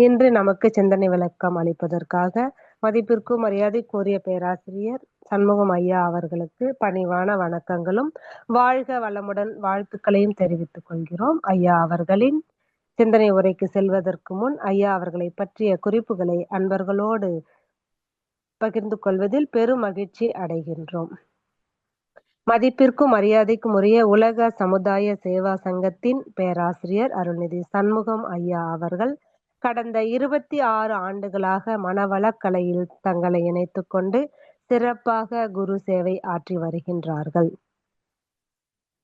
இன்று நமக்கு சிந்தனை விளக்கம் அளிப்பதற்காக மதிப்பிற்கும் மரியாதைக்குரிய பேராசிரியர் சண்முகம் ஐயா அவர்களுக்கு பணிவான வணக்கங்களும் வாழ்க வளமுடன் வாழ்த்துக்களையும் தெரிவித்துக் கொள்கிறோம். ஐயா அவர்களின் சிந்தனை உரைக்கு செல்வதற்கு முன் ஐயா அவர்களை பற்றிய குறிப்புகளை அன்பர்களோடு பகிர்ந்து கொள்வதில் பெரும் மகிழ்ச்சி அடைகின்றோம். மதிப்பிற்கும் மரியாதைக்கும் உரிய உலக சமுதாய சேவா சங்கத்தின் பேராசிரியர் அருள்நிதி சண்முகம் ஐயா அவர்கள் கடந்த 26 ஆண்டுகளாக மனவளக்கலையில் தங்களை இணைத்துக் கொண்டு சிறப்பாக குரு சேவை ஆற்றி வருகின்றார்கள்.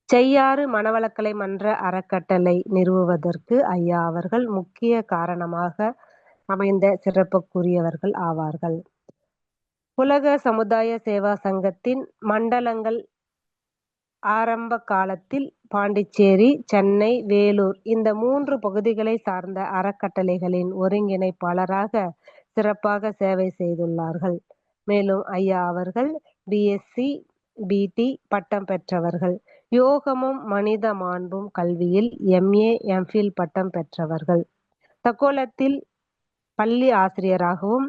செய்யாறு மனவளக்கலை மன்ற அறக்கட்டளை நிறுவுவதற்கு ஐயா அவர்கள் முக்கிய காரணமாக அமைந்த சிறப்புக்குரியவர்கள் ஆவார்கள். உலக சமுதாய சேவா சங்கத்தின் மண்டலங்கள் ஆரம்ப காலத்தில் பாண்டிச்சேரி, சென்னை, வேலூர் இந்த 3 பகுதிகளை சார்ந்த அறக்கட்டளைகளின் ஒருங்கிணைப்பாளராக சிறப்பாக சேவை செய்துள்ளார்கள். மேலும் ஐயா அவர்கள் பிஎஸ்சி, பிடி பட்டம் பெற்றவர்கள். யோகமும் மனித மாண்பும் கல்வியில் எம்ஏ, எம்ஃபில் பட்டம் பெற்றவர்கள். தக்கோலத்தில் பள்ளி ஆசிரியராகவும்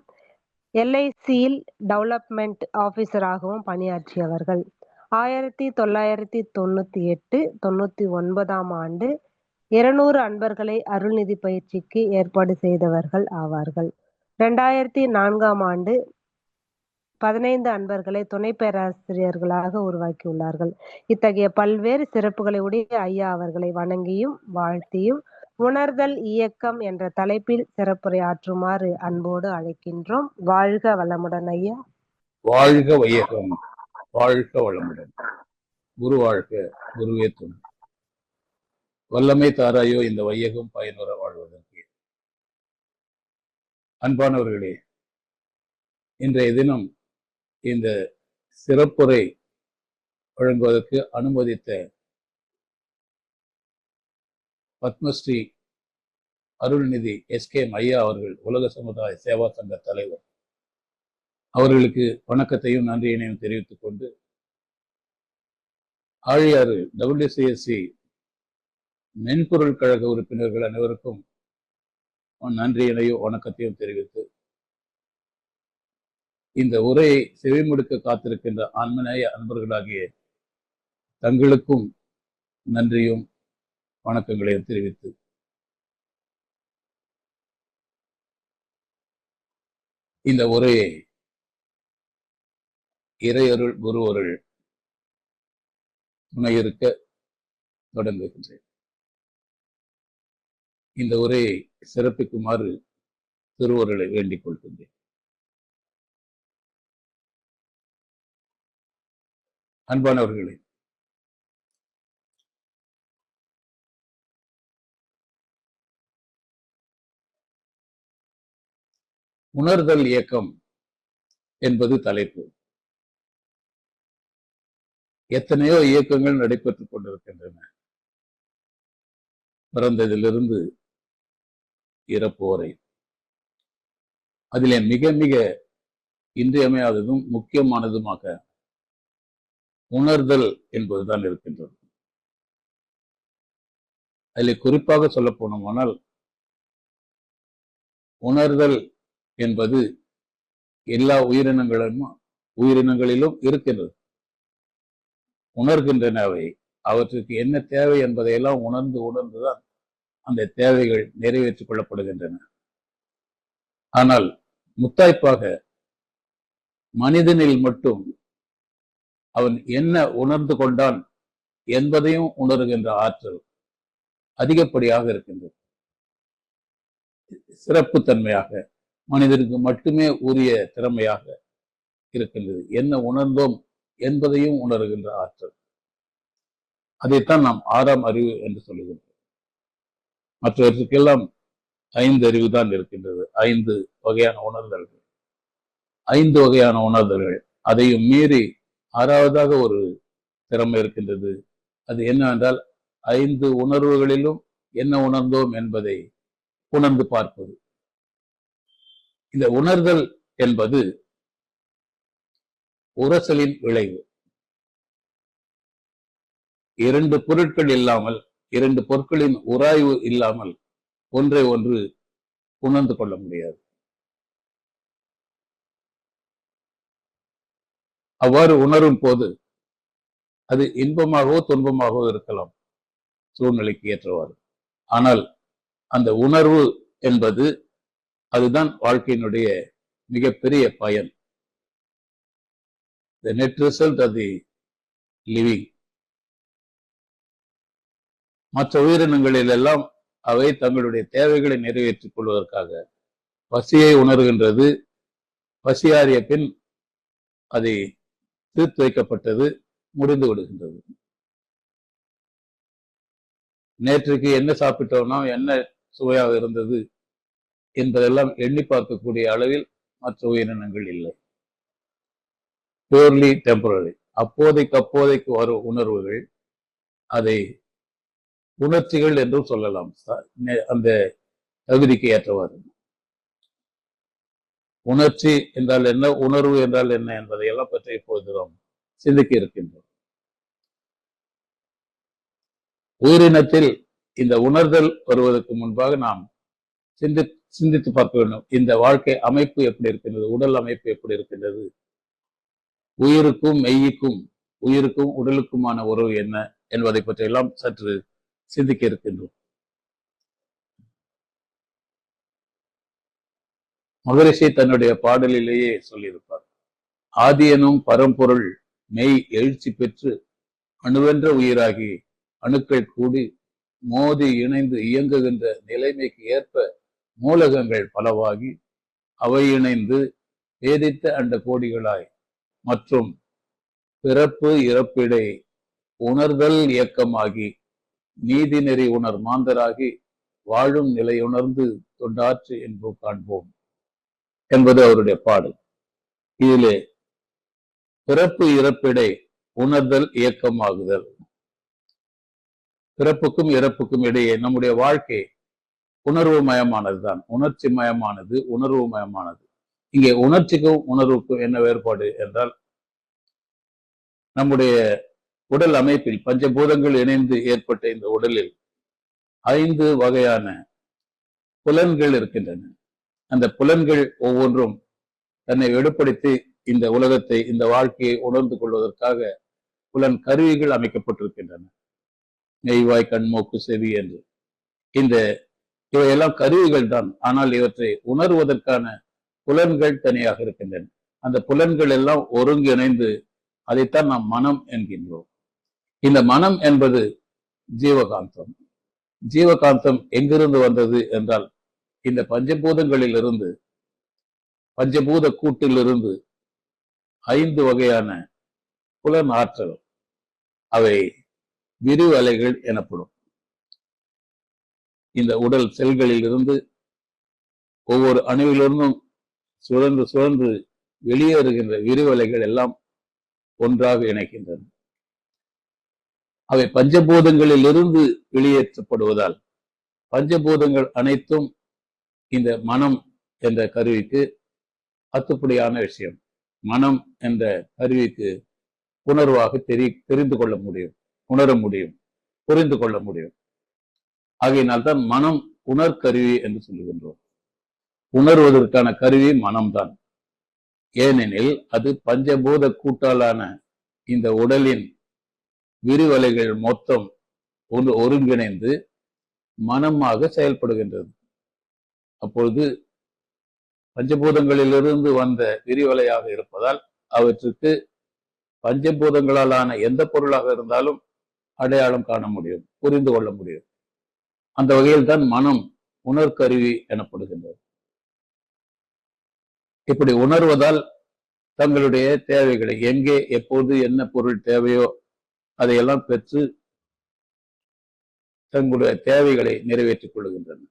எல்ஐசியில் டெவலப்மெண்ட் ஆபீசராகவும் பணியாற்றியவர்கள். 1998-99 ஆண்டு 200 அன்பர்களை அருள்நிதி பயிற்சிக்கு ஏற்பாடு செய்தவர்கள் ஆவார்கள். 2004 ஆண்டு 15 அன்பர்களை துணை பேராசிரியர்களாக உருவாக்கியுள்ளார்கள். இத்தகைய பல்வேறு சிறப்புகளை உடைய ஐயா அவர்களை வணங்கியும் வாழ்த்தியும் உணர்தல் இயக்கம் என்ற தலைப்பில் சிறப்புரையாற்றுமாறு அன்போடு அழைக்கின்றோம். வாழ்க வளமுடன் ஐயா. வாழ்க வையகம், வாழ்க வளமுடன். குரு வாழ்க, குருவே துணை. வல்லமை தாராயோ இந்த வையகம் பயனுற வாழ்வதற்கு. அன்பானவர்களே, இன்றைய தினம் இந்த சிறப்புரை வழங்குவதற்கு அனுமதித்த பத்மஸ்ரீ அருள்நிதி எஸ்கே ஐயா அவர்கள், உலக சமுதாய சேவா சங்க தலைவர், அவர்களுக்கு வணக்கத்தையும் நன்றியினையும் தெரிவித்துக் கொண்டு, ஆழியாறு WCSC மென்பொருள் கழக உறுப்பினர்கள் அனைவருக்கும் நன்றியினையும் வணக்கத்தையும் தெரிவித்து, இந்த உரையை செவிமடுக்க காத்திருக்கின்ற ஆன்மநேய அன்பர்களாகிய தங்களுக்கும் நன்றியும் வணக்கங்களையும் தெரிவித்து, இந்த உரையை இறையருள் குருவருள் துணையிருக்க தொடங்குகின்றேன். இந்த உரையை சிறப்பிக்குமாறு திருவருளை வேண்டிக் கொள்கின்றேன். அன்பானவர்களே, உணர்தல் இயக்கம் என்பது தலைப்பு. எத்தனையோ இயக்கங்கள் நடைபெற்றுக் கொண்டிருக்கின்றன. பிறந்ததிலிருந்து இறப்பு வரை. அதிலே மிக மிக இன்றியமையாததும் முக்கியமானதுமாக உணர்தல் என்பதுதான் இருக்கின்றது. அதில் குறிப்பாக சொல்ல போனோமானால், உணர்தல் என்பது எல்லா உயிரினங்களிலும் இருக்கின்றது. உணர்கின்றனவை அவற்றுக்கு என்ன தேவை என்பதையெல்லாம் உணர்ந்துதான் அந்த தேவைகள் நிறைவேற்றிக் கொள்ளப்படுகின்றன. ஆனால் முத்தாய்ப்பாக மனிதனில் மட்டும் அவன் என்ன உணர்ந்து கொண்டான் என்பதையும் உணர்கின்ற ஆற்றல் அதிகப்படியாக இருக்கின்றது. சிறப்பு தன்மையாக மனிதனுக்கு மட்டுமே உரிய திறமையாக இருக்கின்றது. என்ன உணர்ந்தோம் என்பதையும் உணர்கின்ற ஆற்றல். அதைத்தான் நாம் 6ஆம் அறிவு என்று சொல்லுகின்றோம். மற்றவற்றுக்கெல்லாம் 5 அறிவு தான் இருக்கின்றது. 5 வகையான உணர்தல்கள். 5 வகையான உணர்தல்கள். அதையும் மீறி 6வதாக ஒரு திறமை இருக்கின்றது. அது என்னவென்றால், 5 உணர்வுகளிலும் என்ன உணர்ந்தோம் என்பதை உணர்ந்து பார்ப்பது. இந்த உணர்தல் என்பது உரசலின் விளைவு. 2 பொருட்கள் இல்லாமல், 2 பொருட்களின் உராய்வு இல்லாமல் ஒன்றை ஒன்று உணர்ந்து கொள்ள முடியாது. அவ்வாறு உணரும் போது அது இன்பமாகவோ துன்பமாகவோ இருக்கலாம், சூழ்நிலைக்கு ஏற்றவாறு. ஆனால் அந்த உணர்வு என்பது அதுதான் வாழ்க்கையினுடைய மிகப்பெரிய பயன். The net result of the living. மற்ற உயிரினங்களில் எல்லாம் அவை தங்களுடைய தேவைகளை நிறைவேற்றிக் கொள்வதற்காக பசியை உணர்கின்றது. பசியாறிய பின் அதை தீர்த்து வைக்கப்பட்டது, முடிந்து விடுகின்றது. நேற்றுக்கு என்ன சாப்பிட்டோம்னா, என்ன சுவையாக இருந்தது என்பதெல்லாம் எண்ணி பார்க்கக்கூடிய அளவில் மற்ற உயிரினங்கள் இல்லை. Purely temporary. அப்போதைக்கு வரும் உணர்வுகள் அதை உணர்ச்சிகள் என்றும் சொல்லலாம், அந்த தகுதிக்கு ஏற்றவாறு. உணர்ச்சி என்றால் என்ன, உணர்வு என்றால் என்ன என்பதை எல்லாம் பற்றி இப்பொழுது நாம் சிந்திக்க இருக்கின்றோம். உயிரினத்தில் இந்த உணர்தல் வருவதற்கு முன்பாக நாம் சிந்தித்து பார்க்க வேண்டும். இந்த வாழ்க்கை அமைப்பு எப்படி இருக்கின்றது, உடல் அமைப்பு எப்படி இருக்கின்றது, உயிருக்கும் மெய்யுக்கும், உயிருக்கும் உடலுக்குமான உறவு என்ன என்பதை பற்றி எல்லாம் சற்று சிந்திக்க இருக்கின்றோம். மகரிஷி தன்னுடைய பாடலிலேயே சொல்லியிருப்பார், ஆதியனும் பரம்பொருள் மெய் எழுச்சி பெற்று அணுவென்ற உயிராகி அணுக்கள் கூடி மோதி இணைந்து இயங்குகின்ற நிலைமைக்கு ஏற்ப மூலகங்கள் பலவாகி அவை இணைந்து வேதித்த அண்ட கோடிகளாய் மற்றும் பிறப்பு இறப்பிடை உணர்தல் இயக்கமாகி நீதி நெறி உணர் மாந்தராகி வாழும் நிலையுணர்ந்து தொண்டாற்று என்பது காண்போம் என்பது அவருடைய பாடல். இதிலே பிறப்பு இறப்பிடை உணர்தல் இயக்கமாகுதல். பிறப்புக்கும் இறப்புக்கும் இடையே நம்முடைய வாழ்க்கை உணர்வு மயமானது தான், உணர்ச்சி மயமானது, உணர்வு மயமானது. இங்கே உணர்ச்சிக்கும் உணர்வுக்கும் என்ன வேறுபாடு என்றால், நம்முடைய உடல் அமைப்பில் பஞ்சபூதங்கள் இணைந்து ஏற்பட்ட இந்த உடலில் 5 வகையான புலன்கள் இருக்கின்றன. அந்த புலன்கள் ஒவ்வொன்றும் தன்னை வெளிப்படுத்தி இந்த உலகத்தை, இந்த வாழ்க்கையை உணர்ந்து கொள்வதற்காக புலன் கருவிகள் அமைக்கப்பட்டிருக்கின்றன. நெய்வாய், கண்மூக்கு, செவி என்று. இவையெல்லாம் கருவிகள் தான். ஆனால் இவற்றை உணர்வதற்கான புலன்கள் தனியாக இருக்கின்றன. அந்த புலன்கள் எல்லாம் ஒருங்கிணைந்து அதைத்தான் நாம் மனம் என்கின்றோம். இந்த மனம் என்பது ஜீவகாந்தம். ஜீவகாந்தம் எங்கிருந்து வந்தது என்றால், இந்த பஞ்சபூதங்களில் இருந்து, பஞ்சபூத கூட்டிலிருந்து 5 வகையான புலன் ஆற்றல், அவை விரிவலைகள் எனப்படும். இந்த உடல் செல்களில் இருந்து ஒவ்வொரு அணுவிலிருந்தும் சுழன்று சுழன்று வெளியேறுகின்ற விரிவலைகள் எல்லாம் ஒன்றாக இணைக்கின்றன. அவை பஞ்சபூதங்களில் இருந்து வெளியேற்றப்படுவதால் பஞ்சபூதங்கள் அனைத்தும் இந்த மனம் என்ற கருவிக்கு அத்துப்படியான விஷயம். மனம் என்ற கருவிக்கு உணர்வாக தெரிந்து கொள்ள முடியும், உணர முடியும், புரிந்து கொள்ள முடியும். ஆகையினால்தான் மனம் உணர்கருவி என்று சொல்லுகின்றோம். உணர்வதற்கான கருவி மனம்தான். ஏனெனில் அது பஞ்சபூத கூட்டாலான இந்த உடலின் விரிவலைகள் மொத்தம் ஒருங்கிணைந்து மனமாக செயல்படுகின்றது. அப்பொழுது பஞ்சபூதங்களிலிருந்து வந்த விரிவலையாக இருப்பதால் அவற்றுக்கு பஞ்சபூதங்களாலான எந்த பொருளாக இருந்தாலும் அடையாளம் காண முடியும், புரிந்து கொள்ள முடியும். அந்த வகையில் தான் மனம் உணர்கருவி எனப்படுகின்றது. இப்படி உணர்வதால் தங்களுடைய தேவைகளை, எங்கே எப்போது என்ன பொருள் தேவையோ அதையெல்லாம் பெற்று தங்களுடைய தேவைகளை நிறைவேற்றிக் கொள்கின்றன.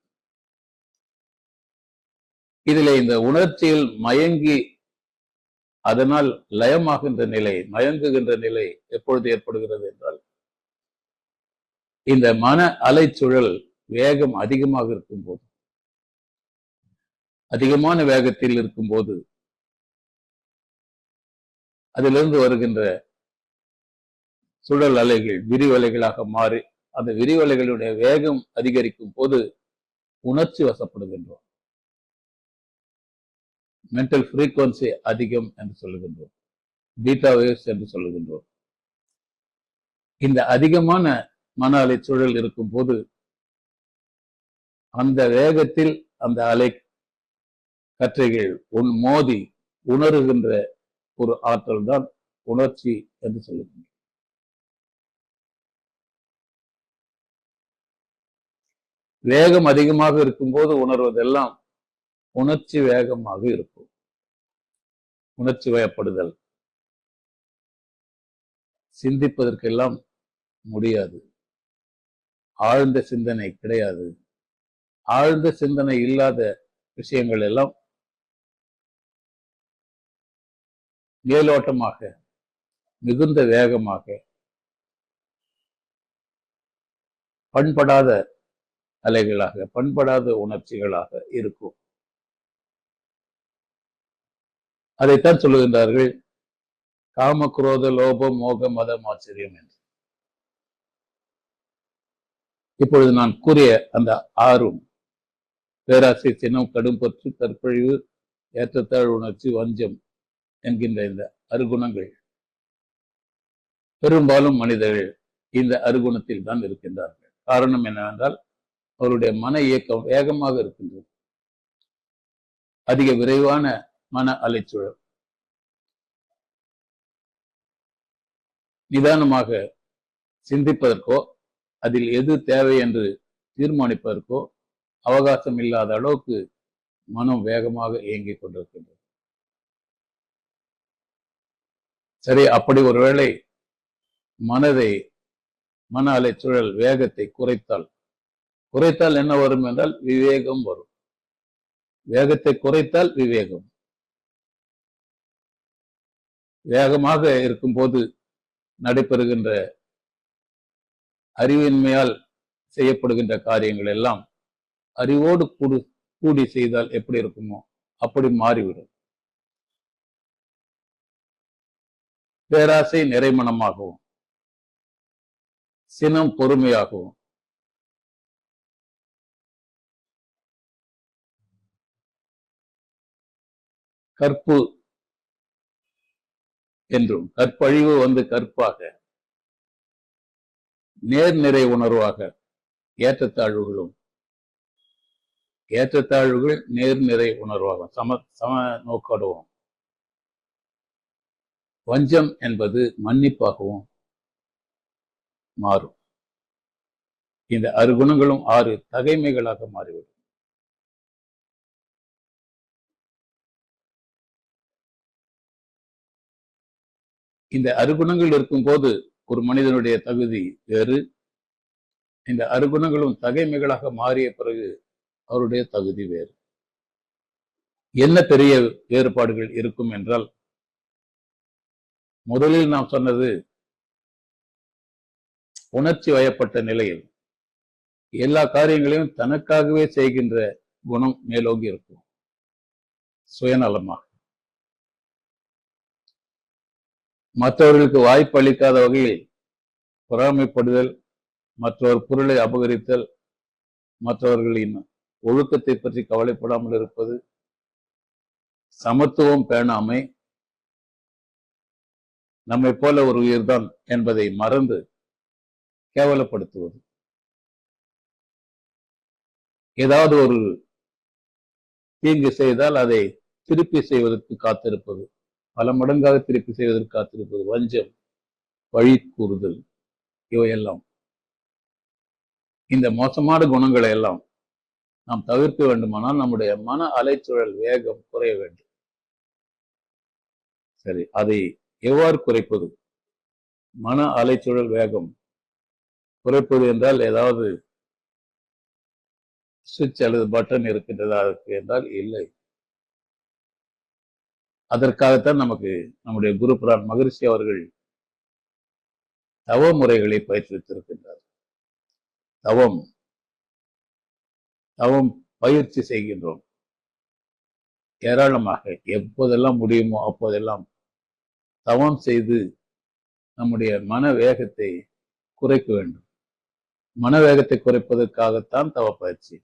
இதிலே இந்த உணர்ச்சியில் மயங்கி அதனால் லயமாகின்ற நிலை, மயங்குகின்ற நிலை எப்பொழுது ஏற்படுகிறது என்றால், இந்த மன அலைச்சுழல் வேகம் அதிகமாக இருக்கும் போது, அதிகமான வேகத்தில் இருக்கும்போது அதிலிருந்து வருகின்ற சுழல் அலைகள் விரிவலைகளாக மாறி, அந்த விரிவலைகளுடைய வேகம் அதிகரிக்கும் போது உணர்ச்சி வசப்படுகின்றோம். மென்டல் ஃப்ரீக்வன்சி அதிகம் என்று சொல்லுகின்றோம், பீட்டா வேவ்ஸ் என்று சொல்லுகின்றோம். இந்த அதிகமான மன அலை சூழல் இருக்கும் போது அந்த வேகத்தில் அந்த அலை கற்றைகள் மோதி உணர்கின்ற ஒரு ஆற்றல் தான் உணர்ச்சி என்று சொல்லுகின்றோம். வேகம் அதிகமாக இருக்கும்போது உணர்வதெல்லாம் உணர்ச்சி வேகமாக இருக்கும். உணர்ச்சி வயப்படுதல், சிந்திப்பதற்கெல்லாம் முடியாது, ஆழ்ந்த சிந்தனை கிடையாது. ஆழ்ந்த சிந்தனை இல்லாத விஷயங்கள் எல்லாம் மேலோட்டமாக மிகுந்த வேகமாக பண்படாத அலைகளாக பண்படாத உணர்ச்சிகளாக இருக்கும். அதைத்தான் சொல்லுகின்றார்கள் காம குரோத லோபம் மோக மதம் ஆச்சரியம் என்று. இப்பொழுது நான் கூறிய அந்த ஆறும் பேராசை, சினம், கடும்பற்று, தற்பழிவு, ஏற்றத்தாழ் உணர்ச்சி, வஞ்சம் என்கின்ற இந்த அருகுணங்கள் பெரும்பாலும் மனிதர்கள் இந்த அருகுணத்தில் தான் இருக்கின்றார்கள். காரணம் என்னவென்றால் அவருடைய மன இயக்கம் வேகமாக இருக்கின்றது, அதிக விரைவான மன அலைச்சூழல். நிதானமாக சிந்திப்பதற்கோ அதில் எது தேவை என்று தீர்மானிப்பதற்கோ அவகாசம் இல்லாத அளவுக்கு மனம் வேகமாக இயங்கிக் கொண்டிருக்கின்றது. சரி, அப்படி ஒருவேளை மன அலைச்சூழல் வேகத்தை குறைத்தால் என்ன வரும் என்றால் விவேகம் வரும். வேகத்தை குறைத்தால் விவேகம். வேகமாக இருக்கும்போது நடைபெறுகின்ற அறிவின்மையால் செய்யப்படுகின்ற காரியங்கள் எல்லாம் அறிவோடு கூடி செய்தால் எப்படி இருக்குமோ அப்படி மாறிவிடும். பேராசை நிறைமனமாகவும், சினம் பொறுமையாகவும், கற்பு என்றும், கற்பழிவு கற்பாக, நேர்நிறை உணர்வாக, ஏற்றத்தாழ்வுகள் நேர்நிறை உணர்வாகும், சம நோக்கோடுவோம். வஞ்சம் என்பது மன்னிப்பாகவும் மாறும். இந்த அருகுணங்களும் 6 தகைமைகளாக மாறிவிடும். இந்த அருகுணங்கள் இருக்கும்போது ஒரு மனிதனுடைய தகுதி வேறு. இந்த அருகுணங்களும் தகைமைகளாக மாறிய பிறகு அவருடைய தகுதி வேறு. என்ன பெரிய வேறுபாடுகள் இருக்கும் என்றால், முதலில் நாம் சொன்னது உணர்ச்சி வயப்பட்ட நிலையில் எல்லா காரியங்களையும் தனக்காகவே செய்கின்ற குணம் மேலோங்கி இருக்கும், சுயநலமாக. மற்றவர்களுக்கு வாய்ப்பு அளிக்காத வகையில் பொறாமைப்படுதல், மற்றவர் பொருளை அபகரித்தல், மற்றவர்களின் ஒழுக்கத்தை பற்றி கவலைப்படாமல் இருப்பது, சமத்துவம் பேணாமை, நம்மை போல ஒரு உயிர்தான் என்பதை மறந்து கேவலப்படுத்துவது, ஏதாவது ஒரு தீங்கு செய்தால் அதை திருப்பி செய்வதற்கு காத்திருப்பது, பல மடங்காக திருப்பி செய்வதற்கு காத்திருப்பது, வஞ்சம், பழி கூறுதல், இவையெல்லாம். இந்த மோசமான குணங்களை எல்லாம் நாம் தவிர்க்க வேண்டுமானால் நம்முடைய மன அலைச்சூழல் வேகம் குறைய வேண்டும். சரி, அதை எவ்வாறு குறைப்பது? மன அலைச்சூழல் வேகம் குறைப்பது என்றால் ஏதாவது சுவிட்ச் அல்லது பட்டன் இருக்கின்றதா என்றால் இல்லை. அதற்காகத்தான் நமக்கு நம்முடைய குரு பிரான் மகரிஷி அவர்கள் தவ முறைகளை பயிற்றுவித்திருக்கின்றார். தவம் பயிற்சி செய்கின்றோம் ஏராளமாக. எப்போதெல்லாம் முடியுமோ அப்போதெல்லாம் தவம் செய்து நம்முடைய மன வேகத்தை குறைக்க வேண்டும். மன வேகத்தை குறைப்பதற்காகத்தான் தவ பயிற்சி.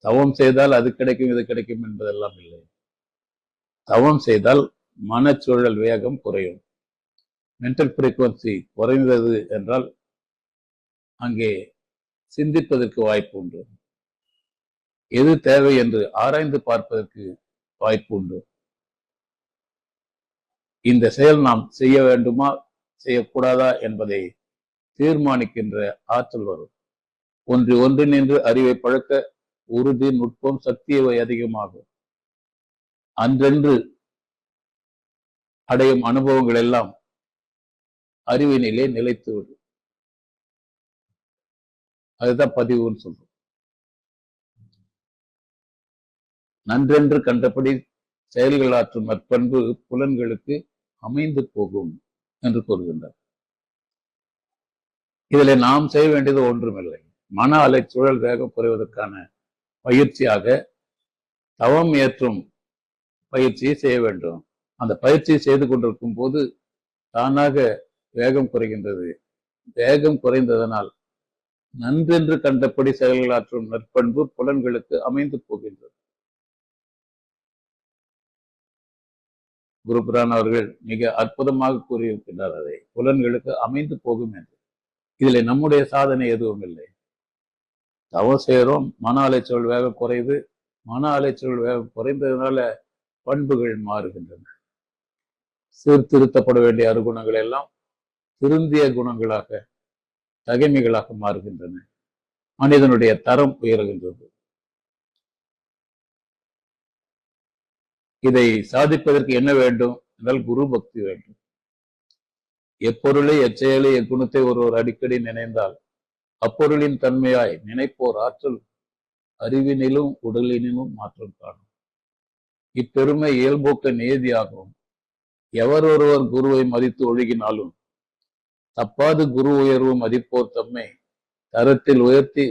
தவம் செய்தால் அது கிடைக்கும் இது கிடைக்கும் என்பதெல்லாம் இல்லை. தவம் செய்தால் மனச்சூழல் வேகம் குறையும். மென்டல் ஃப்ரீக்வன்சி குறைந்தது என்றால் அங்கே சிந்திப்பதற்கு வாய்ப்பு உண்டு. எது தேவை என்று ஆராய்ந்து பார்ப்பதற்கு வாய்ப்பு உண்டு. இந்த செயல் நாம் செய்ய வேண்டுமா செய்யக்கூடாதா என்பதை தீர்மானிக்கின்ற ஆற்றல் வரும். ஒன்றினின்று அறிவை பழக்க உறுதி, நுட்பம், சக்தியை அதிகமாகும். அன்றென்று அடையும் அனுபவங்கள் எல்லாம் அறிவினிலே நிலைத்துவிடும். அதுதான் பதிவுன்னு சொல்றோம். நன்றென்று கண்டபடி செயல்கள் ஆற்றும் நற்பண்பு புலன்களுக்கு அமைந்து போகும் என்று கூறுகின்றார். இதில் நாம் செய்ய வேண்டியது ஒன்றுமில்லை. மன அலைச்சூழல் வேகம் குறைவதற்கான பயிற்சியாக தவம் ஏற்றும் பயிற்சியை செய்ய வேண்டும். அந்த பயிற்சியை செய்து கொண்டிருக்கும் போது தானாக வேகம் குறைகின்றது. வேகம் குறைந்ததனால் நன்றென்று கண்டபடி செயல்களாற்றும் நற்பண்பு புலன்களுக்கு அமைந்து போகின்றது. குருபுரான் அவர்கள் மிக அற்புதமாக கூறியிருக்கின்றார், அதை புலன்களுக்கு அமைந்து போகும் என்று. இதில் நம்முடைய சாதனை எதுவும் இல்லை. தவம் செய்கிறோம், மன அலைச்சல் வேகம் குறையுது. மன அலைச்சல் வேகம் குறைந்ததுனால பண்புகள் மாறுகின்றன. சீர்திருத்தப்பட வேண்டிய அருகுணங்கள் எல்லாம் திருந்திய குணங்களாக, தகைமைகளாக மாறுகின்றன. மனிதனுடைய தரம் உயர்கின்றது. இதை சாதிப்பதற்கு என்ன வேண்டும் என்றால் குரு பக்தி வேண்டும். எப்பொருளை, எச்செயலை, எக்குணத்தை ஒருவர் அடிக்கடி நினைந்தால் அப்பொருளின் தன்மையாய் நினைப்போர் ஆற்றல் அறிவினிலும் உடலினிலும் மாற்றம் காணும். இப்பெருமை இயல்போக்க நியதியாகும். எவர் ஒருவர் குருவை மதித்து ஒழுகினாலும் தப்பாது குரு உயர்வு மதிப்போர் தம்மை தரத்தில் உயர்த்தி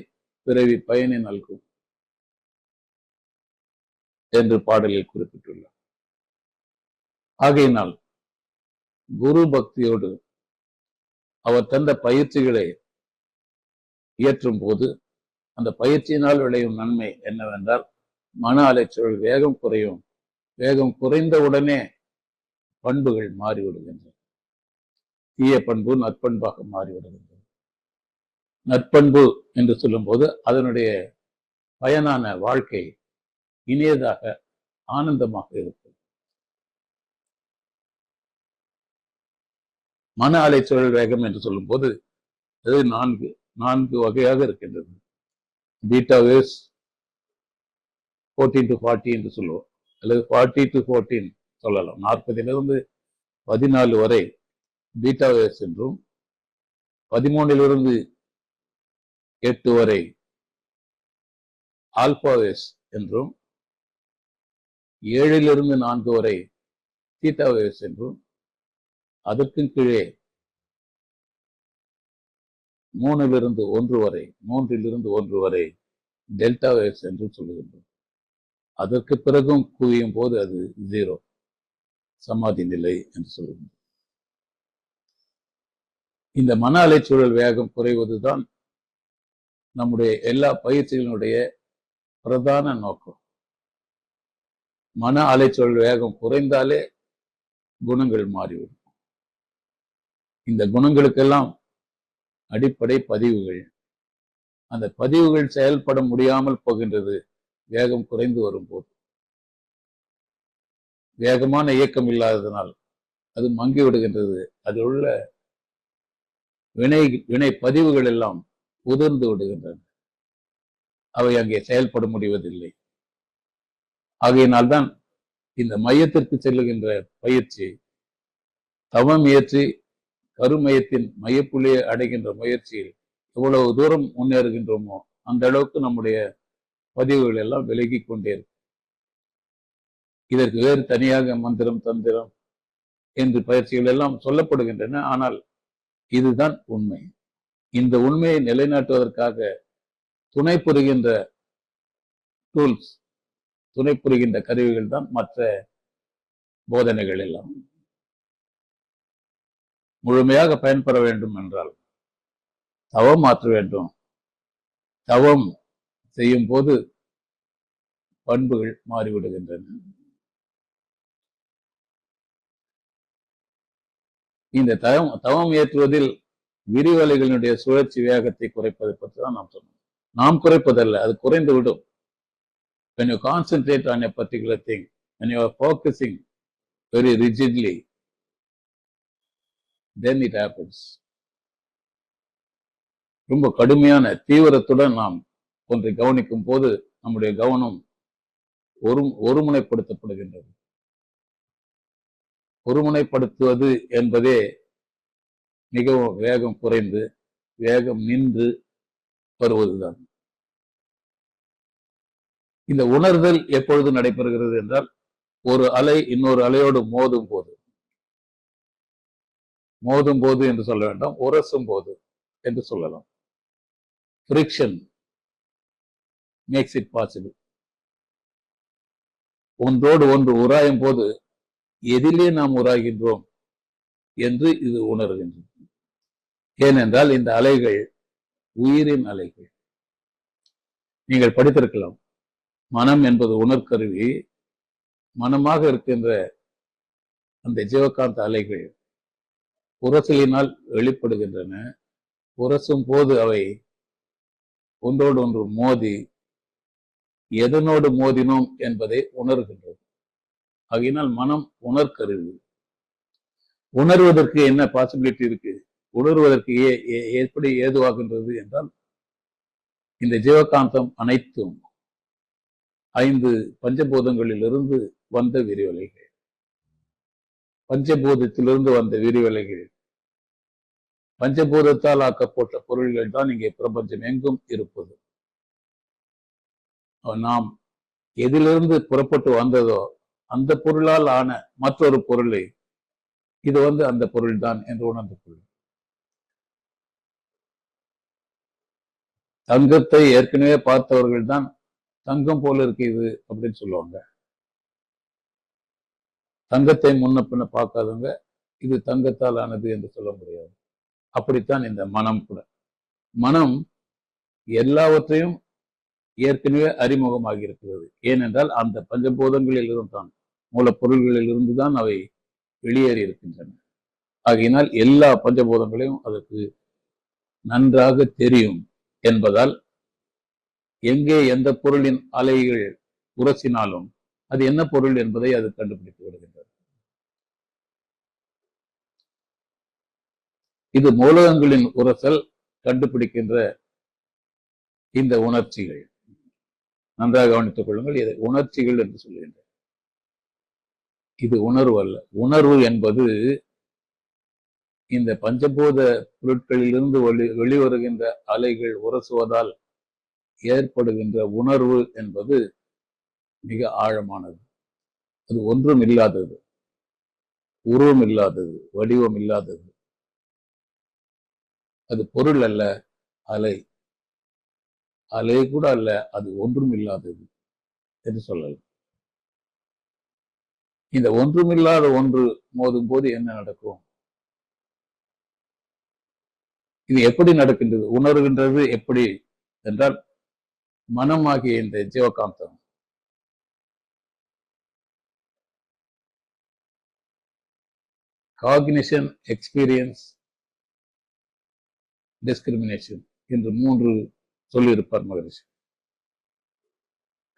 பிறவி பயனை நல்கும் என்று பாடலில் குறிப்பிட்டுள்ளார். ஆகையினால் குரு பக்தியோடு அவர் தந்த பயிற்சிகளை இயற்றும் போது அந்த பயிற்சியினால் விளையும் நன்மை என்னவென்றால் மன அலைச்சல் வேகம் குறையும். வேகம் குறைந்தவுடனே பண்புகள் மாறிவிடுகின்றன. தீய பண்பு நற்பண்பாக மாறிவிடுகின்றது. நற்பண்பு என்று சொல்லும் போது அதனுடைய பயனான வாழ்க்கை இனியதாக, ஆனந்தமாக இருக்கும். மன அலைச்சல் வேகம் என்று சொல்லும் போது அது நான்கு வகையாக இருக்கின்றது. பீட்டா வேவ்ஸ் 14 to 40 என்று சொல்லுவோம், அல்லது 40 to 14 சொல்லலாம். 40 14 வரை பீட்டா வேவ்ஸ் என்றும், 13 8 வரை ஆல்பா வேவ்ஸ் என்றும், 7 4 வரை தீட்டா வேவ்ஸ் என்றும், அதற்கும் கீழே 3 1 வரை டெல்டா வேவ்ஸ் என்று சொல்லுகின்றோம். அதற்கு பிறகும் குவியும் போது அது 0, சமாதி நிலை என்று சொல்லுகின்றோம். இந்த மன அலைச்சூழல் வேகம் குறைவதுதான் நம்முடைய எல்லா பயிற்சிகளினுடைய பிரதான நோக்கம். மன அலைச்சூழல் வேகம் குறைந்தாலே குணங்கள் மாறிவிடும். இந்த குணங்களுக்கெல்லாம் அடிப்படை பதிவுகள். அந்த பதிவுகள் செயல்பட முடியாமல் போகின்றது வேகம் குறைந்து வரும்போது. வேகமான இயக்கம் இல்லாததனால் அது மங்கி விடுகின்றது. அதில் உள்ள வினை பதிவுகள் எல்லாம் உதிர்ந்து விடுகின்றன. அவை அங்கே செயல்பட முடிவதில்லை. ஆகையினால்தான் இந்த மையத்திற்கு செல்லுகின்ற பயிற்சி, தவம் இயற்றி கருமையத்தின் மையப்புள்ளியை அடைகின்ற முயற்சியில் எவ்வளவு தூரம் முன்னேறுகின்றோமோ அந்த அளவுக்கு நம்முடைய பதிவுகள் எல்லாம் விலகி கொண்டே இருக்கும். இதற்கு வேறு தனியாக மந்திரம், தந்திரம் என்று பயிற்சிகள் எல்லாம் சொல்லப்படுகின்றன. ஆனால் இதுதான் உண்மை. இந்த உண்மையை நிலைநாட்டுவதற்காக துணை புரிகின்ற டூல்ஸ், துணை புரிகின்ற கருவிகள் தான் மற்ற போதனைகள் எல்லாம். முழுமையாக பயன்பெற வேண்டும் என்றால் தவம் மாற்ற வேண்டும். தவம் செய்யும் போது பண்புகள் மாறிவிடுகின்றன. இந்த தவம் ஏற்றுவதில் விரிவலைகளினுடைய சுழற்சி வேகத்தை குறைப்பதை பற்றி தான் நாம் சொன்னோம். நாம் குறைப்பதல்ல, அது குறைந்து விடும். When you concentrate on a particular thing, when you are focusing very rigidly, then it happens. ரொம்ப கடுமையான தீவிரத்துடன் நாம் ஒன்றை கவனிக்கும் போது நம்முடைய கவனம் ஒருமுனைப்படுத்தப்படுகின்றது. ஒருமுனைப்படுத்துவது என்பதே மிகவும் வேகம் குறைந்து வேகம் நின்று வருவதுதான். இந்த உணர்தல் எப்பொழுது நடைபெறுகிறது என்றால், ஒரு அலை இன்னொரு அலையோடு மோதும் போது என்று சொல்ல வேண்டாம், உரசும் போது என்று சொல்லலாம். Friction makes it possible. ஒன்றோடு ஒன்று உராயும் போது எதிலே நாம் உராய்கின்றோம் என்று இது உணர்கின்றது. ஏனென்றால் இந்த அலைகள் உயிரின் அலைகள். நீங்கள் படித்திருக்கலாம், மனம் என்பது உணர்கருவி. மனமாக இருக்கின்ற அந்த ஜீவகாந்த அலைகள் உரசலினால் வெளிப்படுகின்றன. உரசும் போது அவை ஒன்றோடு ஒன்று மோதி எதனோடு மோதினோம் என்பதை உணர்கின்றது. ஆகையினால் மனம் உணர்கருவி. உணர்வதற்கு என்ன பாசிபிலிட்டி இருக்கு? உணர்வதற்கு எப்படி ஏதுவாகின்றது என்றால், இந்த ஜீவகாந்தம் அனைத்தும் 5 பஞ்சபூதங்களிலிருந்து வந்த விரிவலைகள். பஞ்சபூதத்திலிருந்து வந்த விரிவலைகள், பஞ்சபூதத்தால் ஆக்கப்பட்ட பொருள்கள் தான் இங்கே பிரபஞ்சம் எங்கும் இருப்பது. நாம் எதிலிருந்து புறப்பட்டு வந்ததோ அந்த பொருளால் ஆன மற்றொரு பொருளை இது அந்த பொருள் தான் என்று உணர்ந்து கொள்ளும். தங்கத்தை ஏற்கனவே பார்த்தவர்கள் தான் தங்கம் போல இருக்கு இது அப்படின்னு சொல்லுவாங்க. தங்கத்தை முன்ன பின்ன பார்க்காதவங்க இது தங்கத்தால் ஆனது என்று சொல்ல முடியாது. அப்படித்தான் இந்த மனம் கூட. மனம் எல்லாவற்றையும் ஏற்கனவே அறிமுகமாகி இருக்கிறது. ஏனென்றால் அந்த பஞ்சபூதங்களில் இருந்துதான், மூலப்பொருள்களில் இருந்துதான் அவை வெளியேறி இருக்கின்றன. ஆகையினால் எல்லா பஞ்சபூதங்களையும் அதற்கு நன்றாக தெரியும் என்பதால் எங்கே எந்த பொருளின் அலைகள் உரசினாலும் அது என்ன பொருள் என்பதை அது கண்டுபிடித்து விடுகின்றது. இது மூலகங்களின் உரசல் கண்டுபிடிக்கின்ற இந்த உணர்ச்சிகள். நன்றாக கவனித்துக் கொள்ளுங்கள், இதை உணர்ச்சிகள் என்று சொல்லுகின்றன. இது உணர்வு அல்ல. உணர்வு என்பது இந்த பஞ்சபூத பொருட்களிலிருந்து வெளிவருகின்ற அலைகள் உரசுவதால் ஏற்படுகின்ற உணர்வு என்பது மிக ஆழமானது. அது ஒன்றும் இல்லாதது, உருவம் இல்லாதது, வடிவம் இல்லாதது. அது பொருள் அல்ல, அலை. அலை கூட அல்ல, அது ஒன்றும் இல்லாதது என்று சொல்லலாம். இந்த ஒன்றுமில்லாத ஒன்று மோதும் போது என்ன நடக்கும்? இது எப்படி நடக்கின்றது? உணர்கின்றது எப்படி என்றால், மனமாகிய இந்த ஜீவகாந்தம் காக்னிஷன், எக்ஸ்பீரியன்ஸ், டிஸ்கிரிமினேஷன் என்று 3 சொல்லியிருப்பார் மகரிஷி.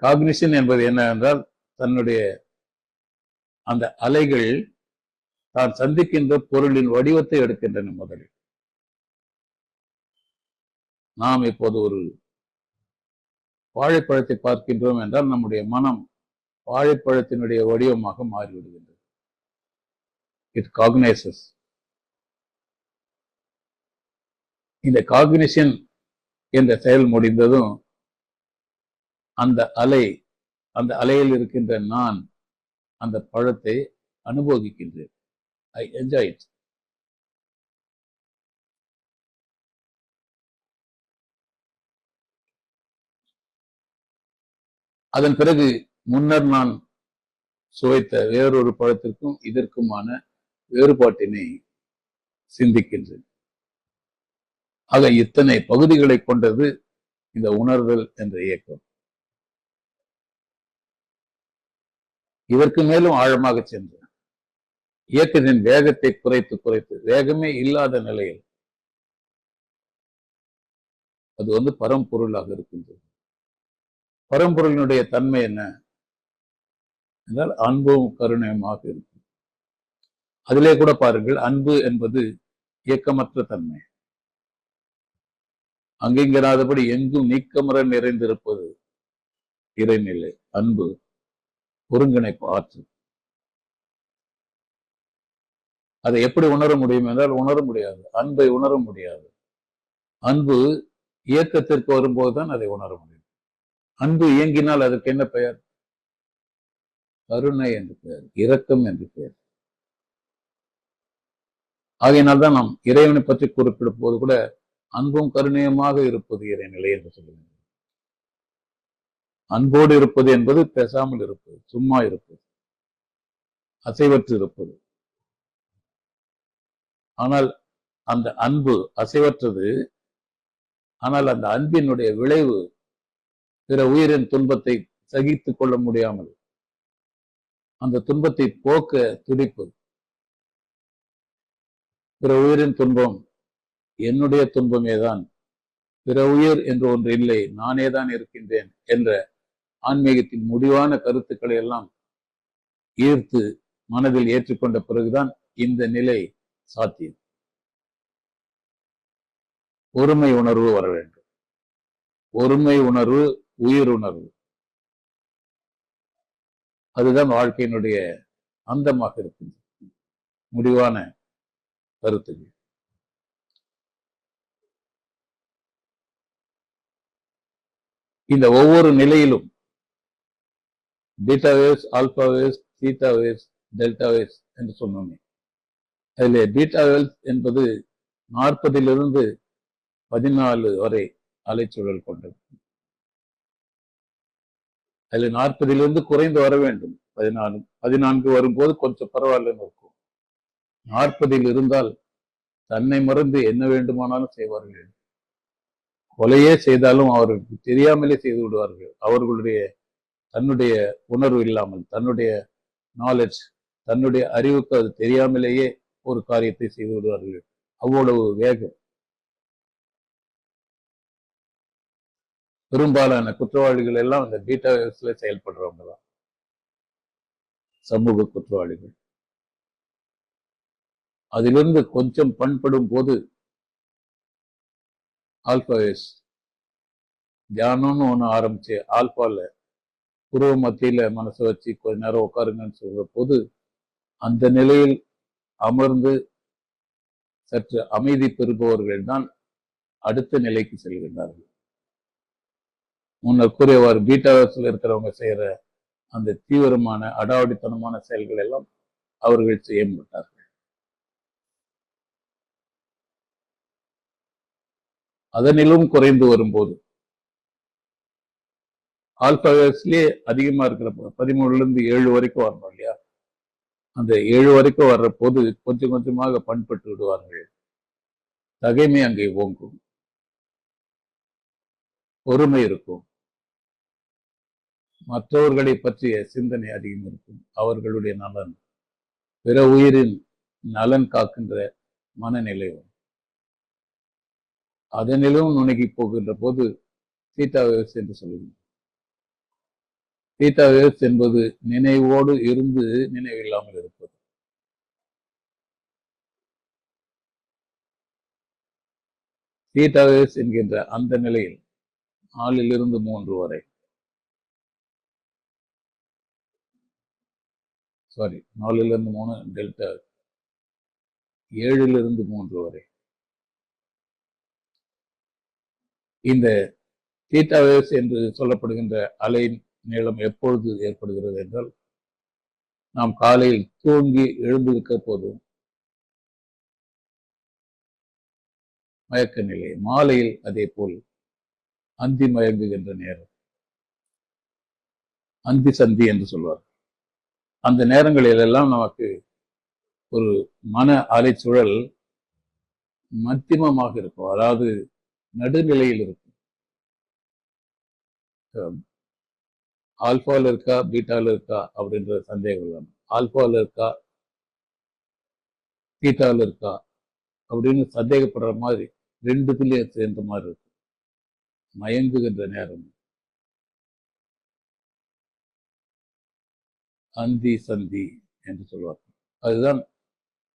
காக்னிஷன் என்பது என்ன என்றால், தன்னுடைய அந்த அலைகள் தான் சந்திக்கின்ற பொருளின் வடிவத்தை எடுக்கின்றன. முதலில் நாம் இப்போது ஒரு வாழைப்பழத்தை பார்க்கின்றோம் என்றால் நம்முடைய மனம் வாழைப்பழத்தினுடைய வடிவமாக மாறிவிடுகின்றது. இட் காக்னைசஸ். இந்த காக்னிஷன் என்ற செயல் முடிந்ததும் அந்த அலையில் இருக்கின்ற நான் அந்த பழத்தை அனுபவிக்கின்றேன். I enjoy it. அதன் பிறகு முன்னர் நான் சுவைத்த வேறொரு பழத்திற்கும் இதற்குமான வேறுபாட்டினை சிந்திக்கின்றேன். ஆக இத்தனை பகுதிகளை கொண்டது இந்த உணர்தல் என்ற இயக்கம். இதற்கு மேலும் ஆழமாக சென்று இயக்கத்தின் வேகத்தை குறைத்து குறைத்து வேகமே இல்லாத நிலையில் அது பரம்பொருளாக இருக்கின்றது. பரம்பொருளினுடைய தன்மை என்ன என்றால் அன்பும் கருணையுமாக இருக்கும். அதிலே கூட பாருங்கள், அன்பு என்பது இயக்கமற்ற தன்மை, அங்கிங்கராதபடி எங்கும் நீக்கமர நிறைந்திருப்பது இறைநிலை. அன்பு ஒருங்கிணைப்பு ஆற்றல். அதை எப்படி உணர முடியும் என்றால் உணர முடியாது, அன்பை உணர முடியாது. அன்பு இயக்கத்திற்கு வரும்போதுதான் அதை உணர முடியும். அன்பு இயங்கினால் அதற்கு என்ன பெயர்? கருணை என்று பெயர், இரக்கம் என்று பெயர். ஆகையினால்தான் நாம் இறைவனை பற்றி குறிப்பிடும் போது கூட அன்பும் கருணையுமாக இருப்பது இறைநிலை என்று சொல்லுங்கள். அன்போடு இருப்பது என்பது பேசாமல் இருப்பது, சும்மா இருப்பது, அசைவற்று இருப்பது. ஆனால் அந்த அன்பு அசைவற்றது. ஆனால் அந்த அன்பினுடைய விளைவு பிற உயிரின் துன்பத்தை சகித்துக் கொள்ள முடியாமல் அந்த துன்பத்தை போக்க துடிப்பது. பிற உயிரின் துன்பம் என்னுடைய துன்பமேதான், பிற உயிர் என்று ஒன்று இல்லை, நானே தான் இருக்கின்றேன் என்ற ஆன்மீகத்தின் முடிவான கருத்துக்களை எல்லாம் ஈர்த்து மனதில் ஏற்றுக்கொண்ட பிறகுதான் இந்த நிலை சாத்தியம். ஒருமை உணர்வு வர வேண்டும். ஒருமை உணர்வு, உயிர் உணர்வு, அதுதான் வாழ்க்கையினுடைய அந்தமாக இருக்கின்றது, முடிவான கருத்துக்கள். இந்த ஒவ்வொரு நிலையிலும் beta waves, alpha waves, theta waves, delta waves என்று சொன்னோமே, அதில் பீட்டா வேவ்ஸ் என்பது 40 14 வரை அலைச்சூழல் கொண்டது. அதில் 40 குறைந்து வர வேண்டும். 14 வரும்போது கொஞ்சம் பரவாயில்லன்னு இருக்கும். 40 இருந்தால் தன்னை மறந்து என்ன வேண்டுமானாலும் செய்வார்கள். கொலையே செய்தாலும் அவர்களுக்கு தெரியாமலே செய்து விடுவார்கள். அவர்களுடைய தன்னுடைய உணர்வு இல்லாமல், தன்னுடைய நாலேஜ், தன்னுடைய அறிவுக்கு அது தெரியாமலேயே ஒரு காரியத்தை செய்து விடுவார்கள். அவ்வளவு வேகம். பெரும்பாலான குற்றவாளிகள் எல்லாம் இந்த பீட்டா வேவ்ஸ்ல செயல்படுறவங்க தான், சமூக குற்றவாளிகள். அதிலிருந்து கொஞ்சம் பண்படும் போது ஆல்பா வேவ்ஸ் தியானம்னு ஒண்ணு ஆரம்பிச்சு, ஆல்பால புருவ மத்தியில மனசை வச்சு கொஞ்ச நேரம் உட்காருங்கன்னு சொல்ற போது அந்த நிலையில் அமர்ந்து சற்று அமைதி பெறுபவர்கள் தான் அடுத்த நிலைக்கு செல்கின்றார்கள். முன்னர் கூறியவாறு பீட்டா வேவ்ஸ்ல இருக்கிறவங்க செய்யற அந்த தீவிரமான அடாவடித்தனமான செயல்கள் எல்லாம் அவர்கள் செய்ய மாட்டார்கள். அதனிலும் குறைந்து வரும்போது ஆல்பா வேவ்ஸ்லயே அதிகமா இருக்கிற 13 7 வரைக்கும் வரணும் இல்லையா? அந்த 7 வரைக்கும் வர்ற போது கொஞ்சம் கொஞ்சமாக பண்பட்டு விடுவார்கள். தகைமை அங்கே ஓங்கும், பொறுமை இருக்கும், மற்றவர்களை பற்றிய சிந்தனை அதிகம் இருக்கும், அவர்களுடைய நலன், பிற உயிரின் நலன் காக்கின்ற மனநிலை வரும். அதனிலும் நுணுகி போகின்ற போது தீட்டா வேவ்ஸ் என்று சொல்லுங்கள். தீட்டா வேவ்ஸ் என்பது நினைவோடு இருந்து நினைவில்லாமல் இருப்பது. தீட்டா வேவ்ஸ் என்கின்ற அந்த நிலையில் 4 3 வரை, சாரி 4 3 டெல்டா, 7 3 வரை இந்த தீட்டா வேவ்ஸ் என்று சொல்லப்படுகின்ற அலை நீளம் எப்பொழுது ஏற்படுகிறது என்றால், நாம் காலையில் தூங்கி எழுந்திருக்க போதும் மயக்க நிலை, மாலையில் அதே போல் அந்தி மயங்குகின்ற நேரம், அந்தி சந்தி என்று சொல்வார். அந்த நேரங்களில் எல்லாம் நமக்கு ஒரு மன அலைச்சூழல் மத்தியமமாக இருக்கும், அதாவது நடுநிலையில் இருக்கும். ஆல்பாவில் இருக்கா பீட்டாவில் இருக்கா அப்படின்ற சந்தேகம் இல்லாம ஆல்பாவில் இருக்கா பீட்டாவில் இருக்கா அப்படின்னு சந்தேகப்படுற மாதிரி ரெண்டுத்துலயும் சேர்ந்த மாதிரி இருக்கு. மயங்குகின்ற நேரம் அந்தி சந்தி என்று சொல்வார்கள். அதுதான்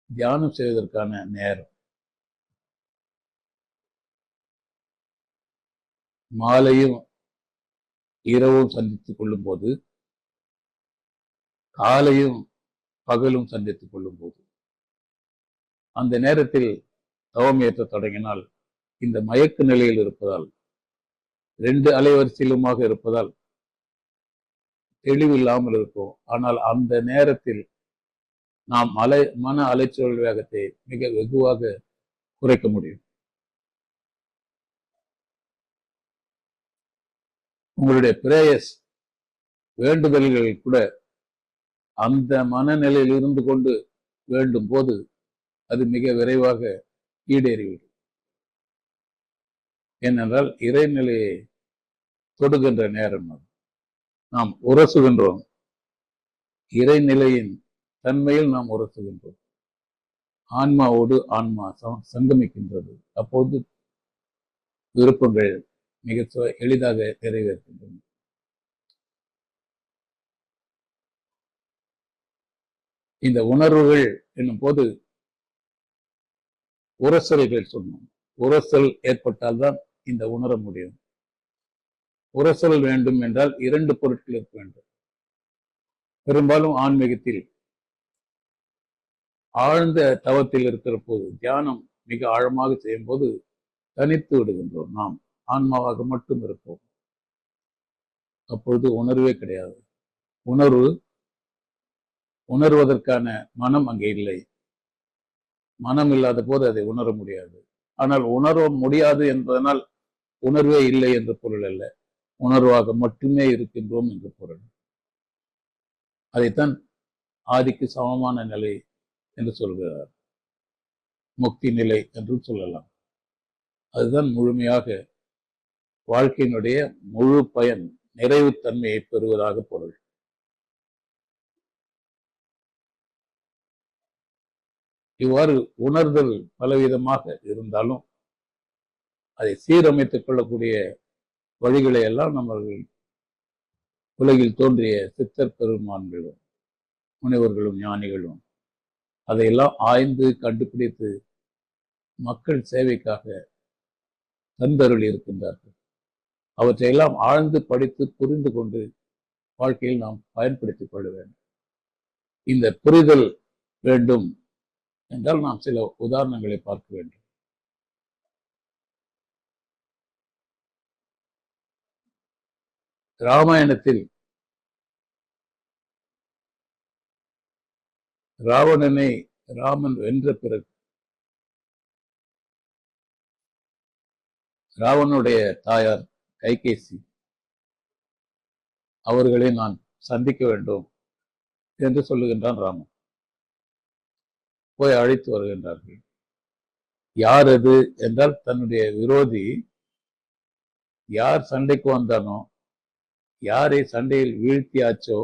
தியானம் செய்வதற்கான நேரம். மாலையும் இரவும் சந்தித்துக் கொள்ளும் போது, காலையும் பகலும் சந்தித்துக் கொள்ளும் போது, அந்த நேரத்தில் தவம் ஏற்ற தொடங்கினால் இந்த மயக்க நிலையில் இருப்பதால், ரெண்டு அலைவரிசையிலுமாக இருப்பதால் தெளிவில்லாமல் இருக்கும். ஆனால் அந்த நேரத்தில் நாம் மன அலைச்சல் வேகத்தை மிக வெகுவாக குறைக்க முடியும். உங்களுடைய பிரேயர்ஸ் வேண்டுதல்கள் கூட அந்த மனநிலையில் இருந்து கொண்டு வேண்டும் போது அது மிக விரைவாக ஈடேறிவிடும். ஏனென்றால் இறைநிலையை தொடுகின்ற நேரம் அது. நாம் உரசுகின்றோம், இறைநிலையின் தன்மையில் நாம் உரசுகின்றோம். ஆன்மாவோடு ஆன்மா சங்கமிக்கின்றது. அப்போது விருப்பங்கள் மிக எளிதாக நிறைவேறுகின்றன. இந்த உணர்வுகள் என்னும் போது உரசல்கள் சொன்னோம். உரசல் ஏற்பட்டால்தான் இந்த உணர முடியும். உரசல் வேண்டும் என்றால் இரண்டு பொருட்கள் இருக்க வேண்டும். பெரும்பாலும் ஆன்மீகத்தில் ஆழ்ந்த தவத்தில் இருக்கிற போது, தியானம் மிக ஆழமாக செய்யும் போது தனித்து விடுகின்றோம். நாம் ஆன்மாவாக மட்டும் இருப்போம். அப்பொழுது உணர்வே கிடையாது. உணர்வதற்கான மனம் அங்கே இல்லை. மனம் இல்லாத போது அதை உணர முடியாது. ஆனால் உணர முடியாது என்பதனால் உணர்வே இல்லை என்ற பொருள் அல்ல, உணர்வாக மட்டுமே இருக்கின்றோம் என்ற பொருள். அதைத்தான் ஆதிக்கு சமமான நிலை என்று சொல்கிறார். முக்தி நிலை என்று சொல்லலாம். அதுதான் முழுமையாக வாழ்க்கையினுடைய முழு பயன், நிறைவு தன்மையை பெறுவதாக பொருள். இவ்வாறு உணர்தல் பலவிதமாக இருந்தாலும் அதை சீரமைத்துக் கொள்ளக்கூடிய வழிகளை எல்லாம் நம்மர்கள் உலகில் தோன்றிய சித்தர் பெருமான்களும் முனிவர்களும் ஞானிகளும் அதையெல்லாம் ஆய்ந்து கண்டுபிடித்து மக்கள் சேவைக்காக தந்தருள் இருக்கின்றார்கள். அவற்றையெல்லாம் ஆழ்ந்து படித்து புரிந்து கொண்டு வாழ்க்கையில் நாம் பயன்படுத்திக் கொள்ள வேண்டும். இந்த புரிதல் வேண்டும் என்றால் நாம் சில உதாரணங்களை பார்க்க வேண்டும். ராமாயணத்தில் ராவணனை ராமன் வென்ற பிறகு ராவனுடைய தாயார் கைகேசி அவர்களை நான் சந்திக்க வேண்டும் என்று சொல்லுகின்றான் ராமன். போய் அழைத்து வருகின்றார்கள். யார் அது என்றால் தன்னுடைய விரோதி யார் சண்டைக்கு வந்தானோ, யாரை சண்டையில் வீழ்த்தியாச்சோ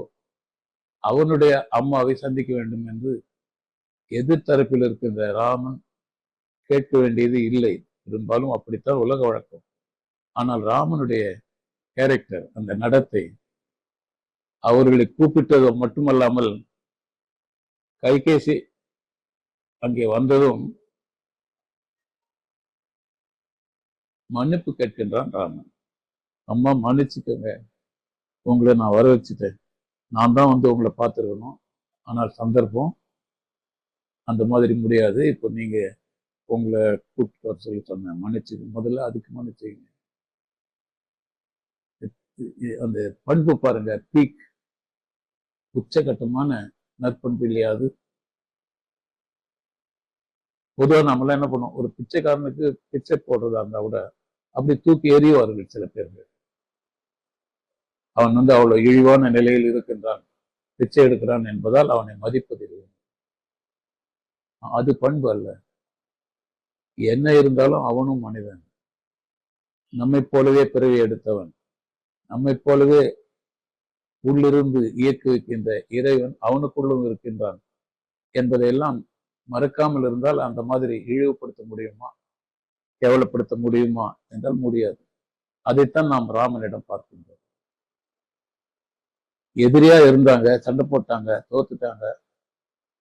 அவனுடைய அம்மாவை சந்திக்க வேண்டும் என்று எதிர்த்தரப்பில் இருக்கின்ற ராமன் கேட்க வேண்டியது இல்லை. பெரும்பாலும் அப்படித்தான் உலக வழக்கம். ஆனால் ராமனுடைய கேரக்டர், அந்த நடத்தை, அவர்களை கூப்பிட்டது மட்டுமல்லாமல் கைகேசி அங்கே வந்ததும் மன்னிப்பு கேட்கின்றான் ராமன். அம்மா மன்னிச்சுக்கோங்க, உங்களை நான் வர வச்சுட்டேன். நான் தான் வந்து உங்களை பார்த்துருக்கணும். ஆனால் சந்தர்ப்பம் அந்த மாதிரி முடியாது. இப்போ நீங்க உங்களை கூப்பிட்டு வர சொல்லி சொன்னேன், மன்னிச்சுக்க. முதல்ல அதுக்கு மன்னிச்சுங்க. அந்த பண்பு பாருங்க, பீக், உச்சகட்டமான நற்பண்பு இல்லையா அது? பொதுவாக நம்மளாம் என்ன பண்ணுவோம், ஒரு பிச்சைக்காரனுக்கு பிச்சை போடுறதா இருந்தா கூட அப்படி தூக்கி எறிவார்கள் சில பேர்கள். அவன் வந்து அவ்வளவு இழிவான நிலையில் இருக்கின்றான், பிச்சை எடுக்கிறான் என்பதால் அவனை மதிப்பதில்லை. அது பண்பு அல்ல. என்ன இருந்தாலும் அவனும் மனிதன், நம்மை போலவே பிறவி எடுத்தவன், நம்மை போலவே உள்ளிருந்து இயக்கி வைக்கின்ற இறைவன் அவனுக்குள்ளும் இருக்கின்றான் என்பதையெல்லாம் மறக்காமல் இருந்தால் அந்த மாதிரி இழிவுபடுத்த முடியுமா, கேவலப்படுத்த முடியுமா என்றால் முடியாது. அதைத்தான் நாம் ராமனிடம் பார்க்கின்றோம். எதிரியா இருந்தாங்க, சண்டை போட்டாங்க,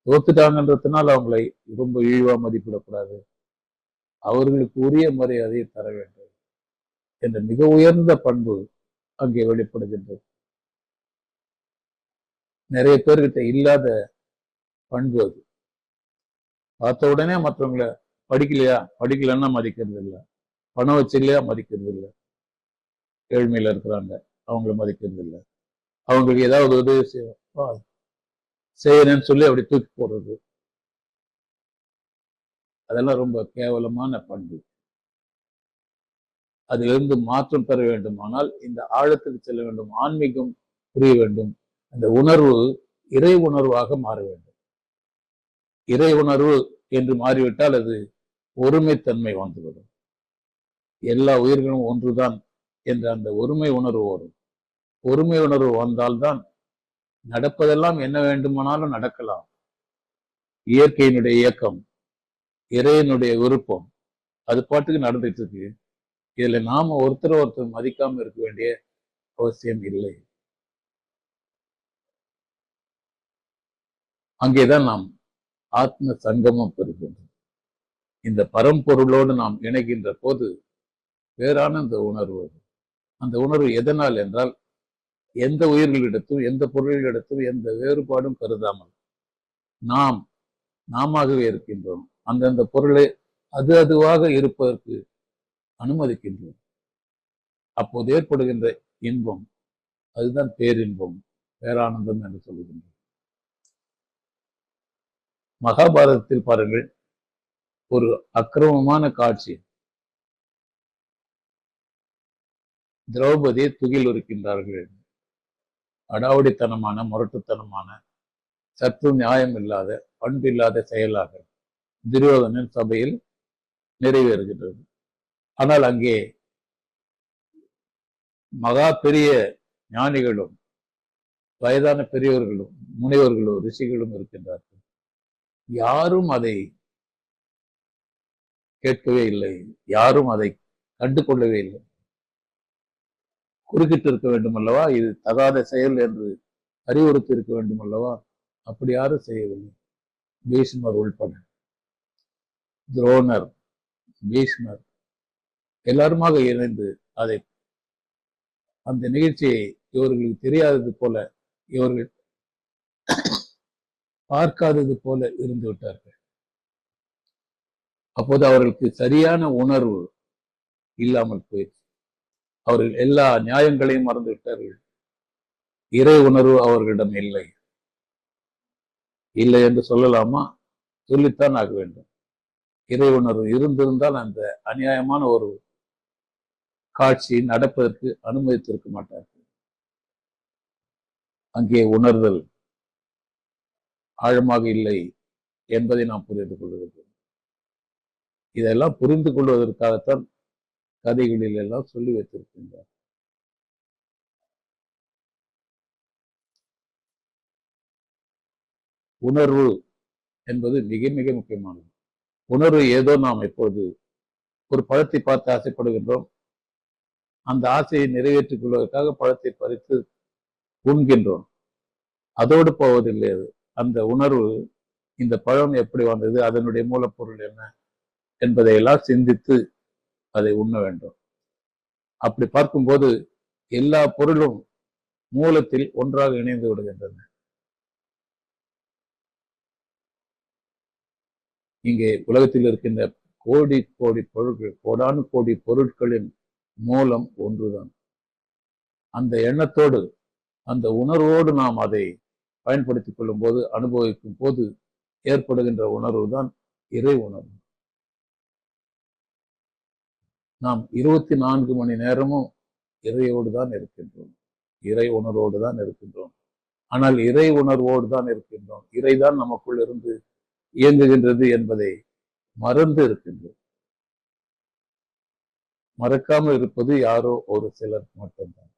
தோத்துட்டாங்கன்றதுனால அவங்களை ரொம்ப இழிவா மதிப்பிடக்கூடாது, அவர்களுக்கு உரிய மரியாதையை தர வேண்டும் என்ற மிக உயர்ந்த பண்பு அங்கே வெளிப்படுகின்றது. நிறைய பேர்கிட்ட இல்லாத பண்பு அது. பார்த்த உடனே மற்றவங்களை படிக்கலன்னா மதிக்கிறது இல்லை, பணம் வச்சு இல்லையா மதிக்கிறது இல்லை, ஏழ்மையில இருக்கிறாங்க அவங்கள மதிக்கிறது இல்லை, அவங்களுக்கு ஏதாவது உதவி செய்யறேன்னு சொல்லி அப்படி தூக்கி போடுறது, அதெல்லாம் ரொம்ப கேவலமான பண்பு. அதிலிருந்து மாற்றம் பெற வேண்டுமானால் இந்த ஆழத்துக்கு செல்ல வேண்டும், ஆன்மீகம் புரிய வேண்டும், அந்த உணர்வு இறை உணர்வாக மாற வேண்டும். இறை உணர்வு என்று மாறிவிட்டால் அது ஒருமைத்தன்மை வந்துவிடும். எல்லா உயிர்களும் ஒன்றுதான் என்ற அந்த ஒருமை உணர்வு வரும். ஒருமை உணர்வு வந்தால்தான் நடப்பதெல்லாம் என்ன வேண்டுமானாலும் நடக்கலாம். இயற்கையினுடைய இயக்கம், இறைவனுடைய விருப்பம், அது பாட்டுக்கு நடந்துட்டு இருக்கு. இதுல நாம ஒருத்தர் மதிக்காம இருக்க வேண்டிய அவசியம் இல்லை. அங்கேதான் நாம் ஆத்ம சங்கமம் பெறுகின்றோம். இந்த பரம்பொருளோடு நாம் இணைகின்ற போது வேறான அந்த உணர்வு. அந்த உணர்வு எதனால் என்றால், எந்த உயிர்களிடத்தும் எந்த பொருள்களிடத்தும் எந்த வேறுபாடும் கருதாமல் நாமவே இருக்கின்றோம். அந்தந்த பொருளை அதுவாக இருப்பதற்கு அனுமதிக்கின்றோம். அப்போது ஏற்படுகின்ற இன்பம் அதுதான் பேரின்பம், பேரானந்தம் என்று சொல்லுகின்றோம். மகாபாரதத்தில் பாருங்கள், ஒரு அக்கிரமமான காட்சி. திரௌபதியை துகில் இருக்கின்றார்கள். அடாவடித்தனமான, முரட்டுத்தனமான, சற்று நியாயம் இல்லாத, பண்பில்லாத செயலாக துரியோதனன் சபையில் நிறைவேறுகின்றது. ஆனால் அங்கே மகா பெரிய ஞானிகளும் வயதான பெரியவர்களும் முனைவர்களும் ரிஷிகளும் இருக்கின்றார்கள். யாரும் அதை கேட்கவே இல்லை, யாரும் அதை கண்டு கொள்ளவே இல்லை. குறுக்கிட்டு இருக்க வேண்டும் அல்லவா, இது தகாத செயல் என்று அறிவுறுத்தி இருக்க வேண்டும் அல்லவா, அப்படி யாரும் செய்யவில்லை. பீஷ்மர் உள்பட, துரோணர், பீஷ்மர் எல்லாருமாக இணைந்து அதை அந்த நிகழ்ச்சியை இவர்களுக்கு தெரியாதது போல, இவர்கள் பார்க்காதது போல இருந்து விட்டார்கள். அப்போது அவர்களுக்கு சரியான உணர்வு இல்லாமல் போயிடுச்சு. அவர்கள் எல்லா நியாயங்களையும் மறந்து விட்டார்கள். இறை உணர்வு அவர்களிடம் இல்லை. இல்லை என்று சொல்லலாமா? சொல்லித்தான் ஆக வேண்டும். இறை உணர்வு இருந்திருந்தால் அந்த அநியாயமான ஒரு காட்சி நடப்பதற்கு அனுமதித்திருக்க மாட்டார்கள். அங்கே உணர்தல் ஆழமாக இல்லை என்பதை நாம் புரிந்து கொள்கிறோம். இதெல்லாம் புரிந்து கொள்வதற்காகத்தான் கதைகளில் எல்லாம் சொல்லி வைத்திருக்கின்றார். உணர்வு என்பது மிக மிக முக்கியமானது. உணர்வு ஏதோ நாம் எப்போது ஒரு பழத்தை பார்த்து ஆசைப்படுகின்றோம், அந்த ஆசையை நிறைவேற்றிக் கொள்வதற்காக பழத்தை பறித்து உண்கின்றோம். அதோடு போவதில்லை. அது அந்த உணர்வு, இந்த பழம் எப்படி வந்தது, அதனுடைய மூலப்பொருள் என்ன என்பதையெல்லாம் சிந்தித்து அதை உண்ண வேண்டும். அப்படி பார்க்கும்போது எல்லா பொருளும் மூலத்தில் ஒன்றாக இணைந்து விடுகின்றன. இங்கே உலகத்தில் இருக்கின்ற கோடி கோடி பொருட்கள், கோடானு கோடி பொருட்களின் மூலம் ஒன்றுதான். அந்த எண்ணத்தோடு, அந்த உணர்வோடு நாம் அதை பயன்படுத்திக் கொள்ளும் போது, அனுபவிக்கும் போது ஏற்படுகின்ற உணர்வு தான் இறை உணர்வு. நாம் 24 மணி நேரமும் இறையோடு தான் இருக்கின்றோம், இறை உணர்வோடு தான் இருக்கின்றோம். ஆனால் இறை உணர்வோடு தான் இருக்கின்றோம், இறைதான் நமக்குள் இருந்து இயங்குகின்றது என்பதை மறந்து இருக்கின்றோம். மறக்காமல் இருப்பது யாரோ ஒரு சிலர் மட்டும்தான்.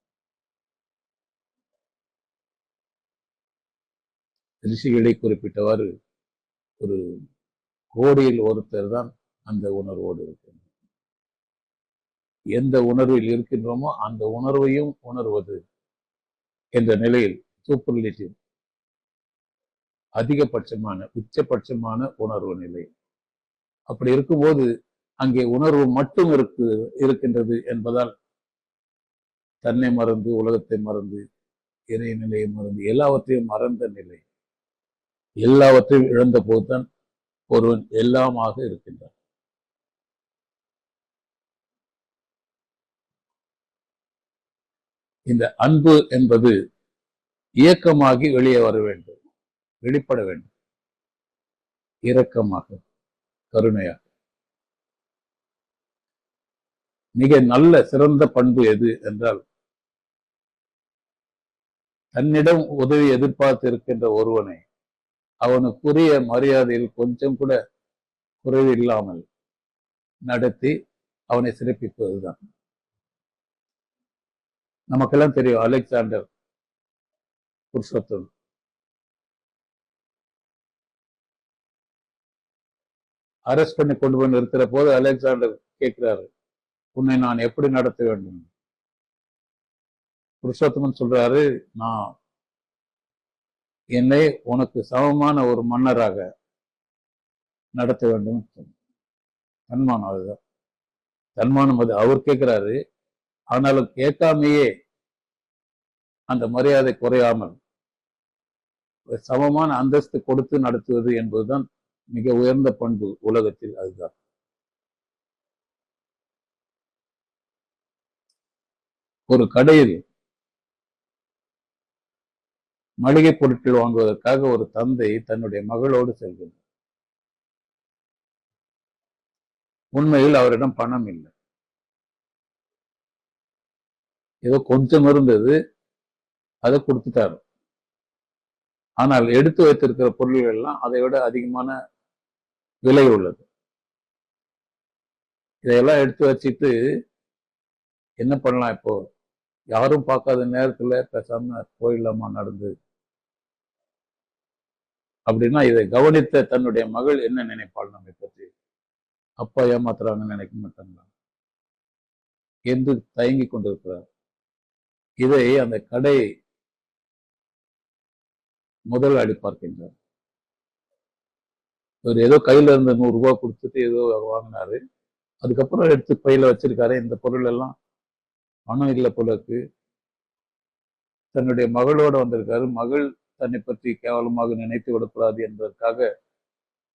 ரிஷிகளை குறிப்பிட்டவாறு ஒரு கோடியில் ஒருத்தர் தான் அந்த உணர்வோடு இருக்கிறார். எந்த உணர்வில் இருக்கின்றோமோ அந்த உணர்வையும் உணர்வது என்ற நிலையில் சூப்பர்லேட்டிவ், அதிகபட்சமான உச்சபட்சமான உணர்வு நிலை. அப்படி இருக்கும்போது அங்கே உணர்வு மட்டும் இருக்கின்றது என்பதால் தன்னை மறந்து, உலகத்தை மறந்து, இறை நிலையை மறந்து, எல்லாவற்றையும் மறந்த நிலை, எல்லாவற்றையும் இழந்த போதுதான் ஒருவன் எல்லாமாக இருக்கின்றான். இந்த அன்பு என்பது இயக்கமாகி வெளியே வர வேண்டும், வெளிப்பட வேண்டும், இரக்கமாக, கருணையாக. மிக நல்ல சிறந்த பண்பு எது என்றால், தன்னிடம் உதவி எதிர்பார்த்து இருக்கின்ற ஒருவனை அவனுக்குரிய மரியாதையில் கொஞ்சம் கூட குறைவு இல்லாமல் நடத்தி அவனை சிறப்பிப்பதுதான். நமக்கெல்லாம் தெரியும், அலெக்சாண்டர் புருஷோத்தம் அரெஸ்ட் பண்ணி கொண்டு போய் நிறுத்துற போது அலெக்சாண்டர் கேட்கிறாரு, உன்னை நான் எப்படி நடத்த வேண்டும்? புருஷோத்தமன் சொல்றாரு, நான் என்னை உனக்கு சமமான ஒரு மன்னராக நடத்த வேண்டும். தன்மானம், அதுதான் தன்மானம். அது அவர் கேட்கிறாரு. ஆனாலும் கேட்காமையே அந்த மரியாதை குறையாமல் சமமான அந்தஸ்து கொடுத்து நடத்துவது என்பதுதான் மிக உயர்ந்த பண்பு உலகத்தில். அதுதான் ஒரு கடையில் மளிகை பொருட்கள் வாங்குவதற்காக ஒரு தந்தை தன்னுடைய மகளோடு செல்கிறார். உண்மையில் அவரிடம் பணம் இல்லை, ஏதோ கொஞ்சம் இருந்தது, அதை கொடுத்துட்டாரு. ஆனால் எடுத்து வைத்திருக்கிற பொருள்கள் எல்லாம் அதை விட அதிகமான விலை உள்ளது. இதையெல்லாம் எடுத்து வச்சுட்டு என்ன பண்ணலாம், இப்போ யாரும் பார்க்காத நேரத்துல பேசாம போயிடலாமா நடந்து அப்படின்னா, இதை கவனித்த தன்னுடைய மகள் என்ன நினைப்பாள் நம்மை பற்றி? அப்பா ஏமாத்துறாங்கன்னு நினைக்க மாட்டாங்களா என்று தயங்கி கொண்டிருக்கிறார். இதை அந்த கடை முதலாளி பார்க்கின்றார். இவர் ஏதோ கையில இருந்த 100 ரூபாய் கொடுத்துட்டு ஏதோ வாங்கினாரு. அதுக்கப்புறம் எடுத்து பையில வச்சிருக்காரு. இந்த பொருள் எல்லாம் பணம் இல்லை போலக்கு. தன்னுடைய மகளோட வந்திருக்காரு. மகள் தன்னை பற்றி கேவலமாக நினைத்து விடக்கூடாது என்பதற்காக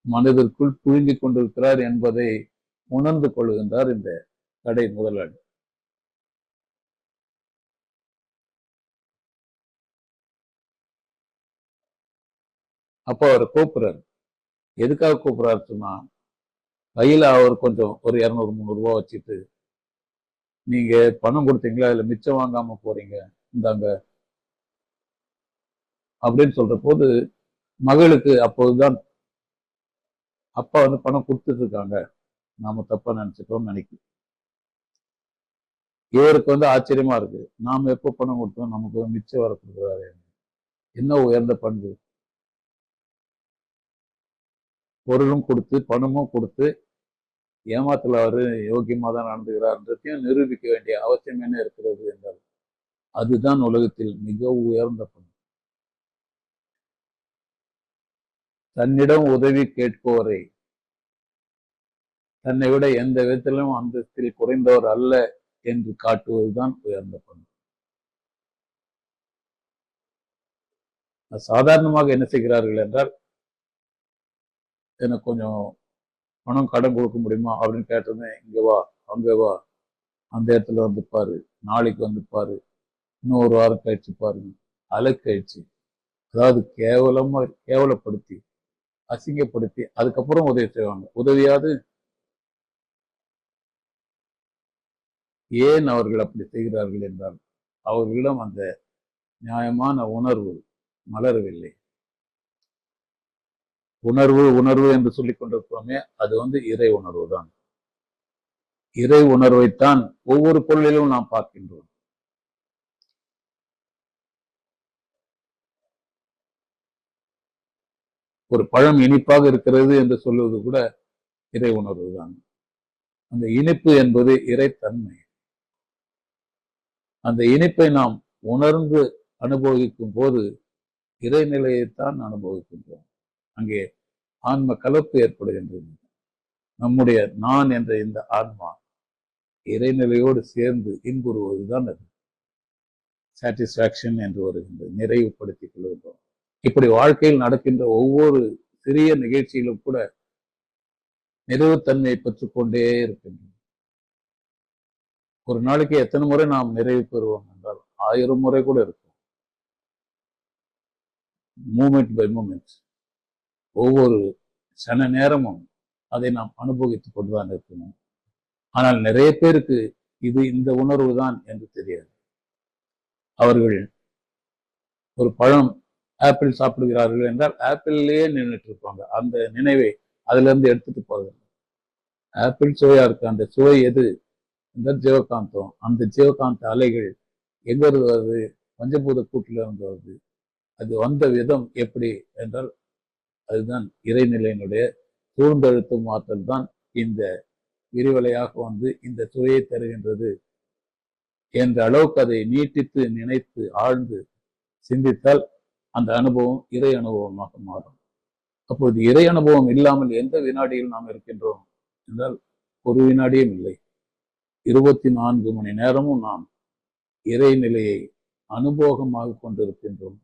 மனதிற்குள் புழுங்கிக் கொண்டிருக்கிறார் என்பதை உணர்ந்து கொள்கின்றார் இந்த கடை முதலாளி. அப்போ அவர் கூப்பிடுறாரு. எதுக்காக கூப்பிடுறாரு சொன்னா, கையில அவர் கொஞ்சம் ஒரு 200-300 ரூபாய் வச்சுட்டு, நீங்க பணம் கொடுத்தீங்களா, இல்ல மிச்சம் வாங்காம போறீங்க, இந்தாங்க அப்படின்னு சொல்ற போது மகளுக்கு அப்போதுதான் அப்பா பணம் கொடுத்துட்டு இருக்காங்க, நாம தப்பா நினைச்சிட்டோம்னு நினைக்கும். இவருக்கு ஆச்சரியமா இருக்கு, நாம எப்போ பணம் கொடுத்தோம், நமக்கு மிச்சம் வர கொடுக்குறாரு. என்ன உயர்ந்த பண்பு! பொருளும் கொடுத்து பணமும் கொடுத்து ஏமாத்துல அவரு யோகியமா தான் நடந்துகிறார்ன்றதையும் நிரூபிக்க வேண்டிய அவசியம் என்ன இருக்கிறது என்றால், அதுதான் உலகத்தில் மிக உயர்ந்த பண்பு. தன்னிடம் உதவி கேட்பவரை தன்னை விட எந்த விதத்திலும் அந்தஸ்தில் குறைந்தவர் அல்ல என்று காட்டுவதுதான் உயர்ந்த பண்பு. சாதாரணமாக என்ன செய்கிறார்கள் என்றால், எனக்கு கொஞ்சம் பணம் கடன் கொடுக்க முடியுமா அப்படின்னு கேட்டதுமே, இங்க வா, அங்க வா, அந்த இடத்துல வந்து பாரு, நாளைக்கு வந்து பாரு, இன்னும் ஒரு வாரம் கழிச்சு பாருங்க, அலக்கழிச்சு, அதாவது கேவலப்படுத்தி அசிங்கப்படுத்தி அதுக்கப்புறம் உதவி செய்வாங்க. உதவியாது ஏன் அவர்கள் அப்படி செய்கிறார்கள் என்றால், அவர்களிடம் அந்த நியாயமான உணர்வு மலரவில்லை. உணர்வு உணர்வு என்று சொல்லிக் கொண்டிருக்கிறோமே, அது இறை உணர்வு தான். இறை உணர்வைத்தான் ஒவ்வொரு பொருளிலும் நாம் பார்க்கின்றோம். ஒரு பழம் இனிப்பாக இருக்கிறது என்று சொல்வது கூட இறை உணர்வு தான். அந்த இனிப்பு என்பது இறைத்தன்மை. அந்த இனிப்பை நாம் உணர்ந்து அனுபவிக்கும் போது இறைநிலையைத்தான் அனுபவிக்கின்றோம். அங்கே ஆன்ம கலப்பு ஏற்படுகின்றது. நம்முடைய நான் என்ற இந்த ஆன்மா இறைநிலையோடு சேர்ந்து இன்புறுவதுதான் அது சாட்டிஸ்பாக்சன் என்று வருகின்றது, நிறைவுபடுத்திக் கொள்கின்றோம். இப்படி வாழ்க்கையில் நடக்கின்ற ஒவ்வொரு சிறிய நிகழ்ச்சியிலும் கூட நிறைவுத்தன்மையை பெற்றுக்கொண்டே இருக்கின்றோம். ஒரு நாளைக்கு எத்தனை முறை நாம் நிறைவு பெறுவோம் என்றால் 1000 முறை கூட இருக்கும். மூமெண்ட் பை மூமெண்ட், ஒவ்வொரு சன நேரமும் அதை நாம் அனுபவித்துக் கொண்டுதான் இருக்கணும். ஆனால் நிறைய பேருக்கு இது இந்த உணர்வு தான் என்று தெரியாது. அவர்கள் ஒரு பழம் ஆப்பிள் சாப்பிடுகிறார்கள் என்றால் ஆப்பிள்லயே நின்றுட்டு இருப்பாங்க. அந்த நினைவை அதுல இருந்து எடுத்துட்டு போறது. ஆப்பிள் சுவையா இருக்கு, அந்த சுவை எது? இந்த ஜீவகாந்தம். அந்த ஜீவகாந்த அலைகள் எங்க இருந்து வருது? பஞ்சபூத கூட்டில இருந்து வருது. அது வந்த விதம் எப்படி என்றால் அதுதான் இறைநிலையினுடைய சூழ்ந்தெழுத்தும் ஆற்றல் தான் இந்த விரிவலையாக வந்து இந்த சுவையை தருகின்றது என்ற அளவுக்கு அதை நீட்டித்து நினைத்து ஆழ்ந்து சிந்தித்தால் அந்த அனுபவம் இறை அனுபவமாக மாறும். அப்பொழுது இறை அனுபவம் இல்லாமல் எந்த வினாடியில் நாம் இருக்கின்றோம் என்றால் ஒரு வினாடியும் இல்லை. 24 மணி நேரமும் நாம் இறைநிலையை அனுபவமாக கொண்டிருக்கின்றோம்.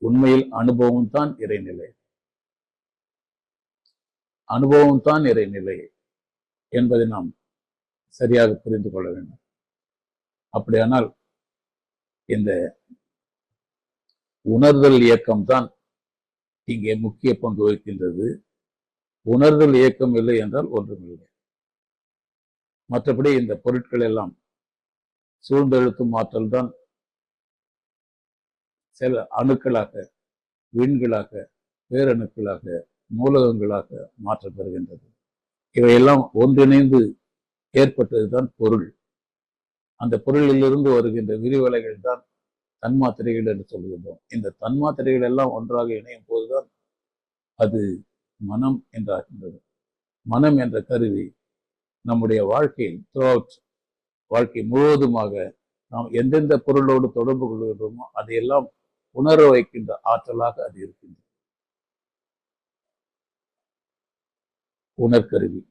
உண்மையில் அனுபவம் தான் இறைநிலை, அனுபவம் தான் இறைநிலை என்பதை நாம் சரியாக புரிந்து கொள்ள வேண்டும். அப்படியானால் இந்த உணர்தல் இயக்கம் தான் இங்கே முக்கிய பங்கு வகிக்கின்றது. உணர்தல் இயக்கம் இல்லை என்றால் ஒன்றுமில்லை. மற்றபடி இந்த பொருட்கள் எல்லாம் சூழ்ந்தெழுத்தும் ஆற்றல் தான் சில அணுக்களாக, விண்களாக, பேரணுக்களாக, மூலகங்களாக மாற்றப்பெறுகின்றது. இவையெல்லாம் ஒன்றிணைந்து ஏற்பட்டதுதான் பொருள். அந்த பொருளிலிருந்து வருகின்ற விரிவலைகள் தான் தன்மாத்திரைகள் என்று சொல்கின்றோம். இந்த தன்மாத்திரைகள் எல்லாம் ஒன்றாக இணையும் போதுதான் அது மனம் என்றாகின்றது. மனம் என்ற கருவி நம்முடைய வாழ்க்கையில் த்ரூஅவுட் வாழ்க்கை முழுவதுமாக நாம் எந்தெந்த பொருளோடு தொடர்பு கொள்கின்றோமோ அதையெல்லாம் உணர வைக்கின்ற ஆற்றலாக அது இருக்கின்றது. உணர்கருவி.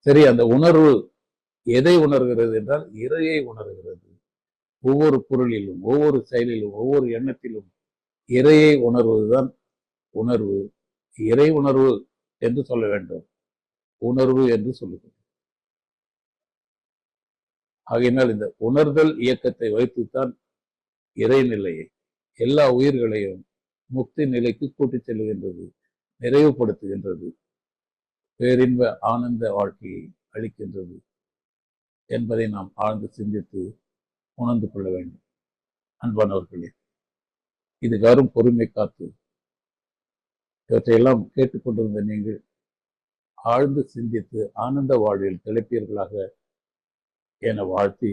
சரி, அந்த உணர்வு எதை உணர்கிறது என்றால் இறையை உணர்கிறது. ஒவ்வொரு பொருளிலும், ஒவ்வொரு செயலிலும், ஒவ்வொரு எண்ணத்திலும் இறையை உணர்வதுதான் உணர்வு. இறை உணர்வு என்று சொல்ல வேண்டும், உணர்வு என்று சொல்லுகிறது. ஆகையினால் இந்த உணர்தல் இயக்கத்தை வைத்துத்தான் இறைநிலையை, எல்லா உயிர்களையும் முக்தி நிலைக்கு கூட்டிச் செல்கின்றது, நிறைவுபடுத்துகின்றது, பேரின்ப ஆனந்த வாழ்க்கையை அளிக்கின்றது என்பதை நாம் ஆழ்ந்து சிந்தித்து உணர்ந்து கொள்ள வேண்டும். அன்பானவர்களே, இது வரும் பொறுமை காத்து இவற்றையெல்லாம் கேட்டுக்கொண்டிருந்த நீங்கள் ஆழ்ந்து சிந்தித்து ஆனந்த வாழ்வில் திளைப்பீர்களாக என வாழ்த்தி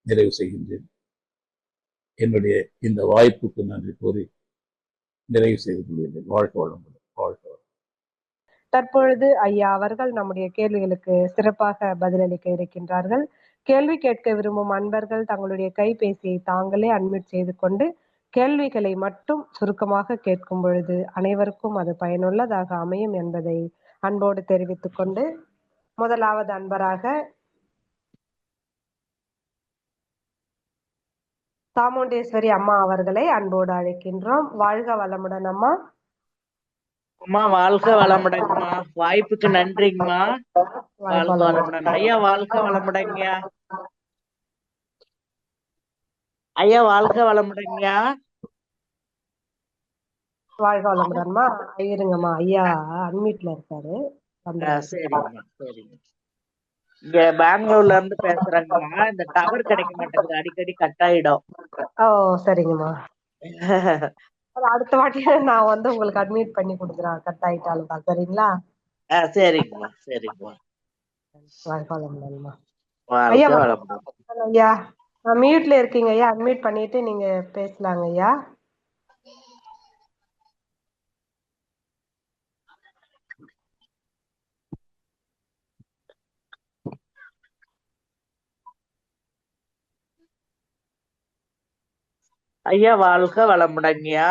நிறைவு செய்கின்றேன். என்னுடைய இந்த வாய்ப்புக்கு நன்றி கூறி நிறைவு செய்து கொள்கிறேன். வாழ்க வளமுடன். வாழ்க வளம். தற்பொழுது ஐயா அவர்கள் நம்முடைய கேள்விகளுக்கு சிறப்பாக பதிலளிக்க இருக்கின்றார்கள். கேள்வி கேட்க விரும்பும் அன்பர்கள் தங்களுடைய கைபேசியை தாங்களே அன்மியூட் செய்து கொண்டு கேள்விகளை மட்டும் சுருக்கமாக கேட்கும் பொழுது அனைவருக்கும் அது பயனுள்ளதாக அமையும் என்பதை அன்போடு தெரிவித்துக் கொண்டு, முதலாவது அன்பராக சாமுண்டேஸ்வரி அம்மா அவர்களை அன்போடு அழைக்கின்றோம். வாழ்க வளமுடன் அம்மா. அம்மா வாழ்க வளமுடன்மா. வாய்ப்புக்கு நன்றிங்கம்மா. வாழ்க வளமுடன் ஐயா. வாழ்க வளமுடன்யா ஐயா. வாழ்க வளமுடன்யா. வாழ்க வளமுடன்மா. இருங்கம்மா, ஐயா அன்மியூட்ல இருக்காரு. சரிங்கம்மா, சரிங்க. இங்க பெங்களூர்ல இருந்து பேசுறாங்கம்மா. இந்த டவர் கிடைக்க மாட்டேங்குது, அடிக்கடி கட் ஆயிடும். ஓ சரிங்கம்மா. அடுத்த வாட்டி நான் வந்து உங்களுக்கு அட்மிட் பண்ணி கொடுக்குறேன், கட் ஆயிட்டாலும் தான். சரிங்களா? சரிங்கம்மா, சரிங்கம்மா. வாழ்க வளமுடன்மா. ஐயா ஐயா மியூட்ல இருக்கீங்க ஐயா, அட்மிட் பண்ணிட்டு நீங்க பேசலாங்க ஐயா. ஐயா வாழ்க வளமுடங்கய்யா.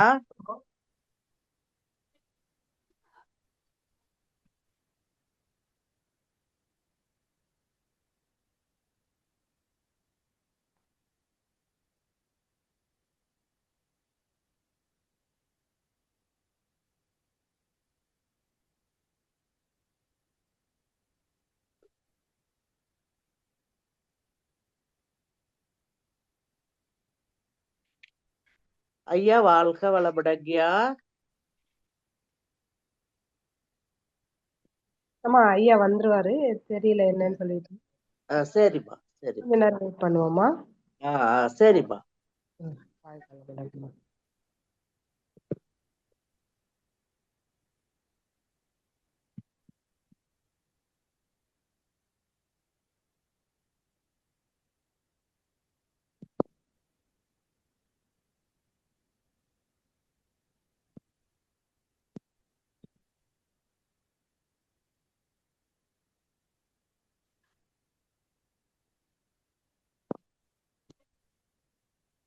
ஐயா வாழ்க வளமுடங்கய்யா. ஆமா ஐயா வந்துருவாரு, தெரியல என்னன்னு சொல்லிட்டு. சரிம்மா சரி. கொஞ்ச நேரம் வெயிட் பண்ணுவோமா? சரிம்மா. வாழ்க வளமுடன்.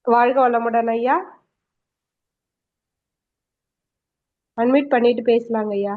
வாழ்க வளமுடன் ஐயா. அன்மியூட் பண்ணிட்டு பேசலாங்க ஐயா.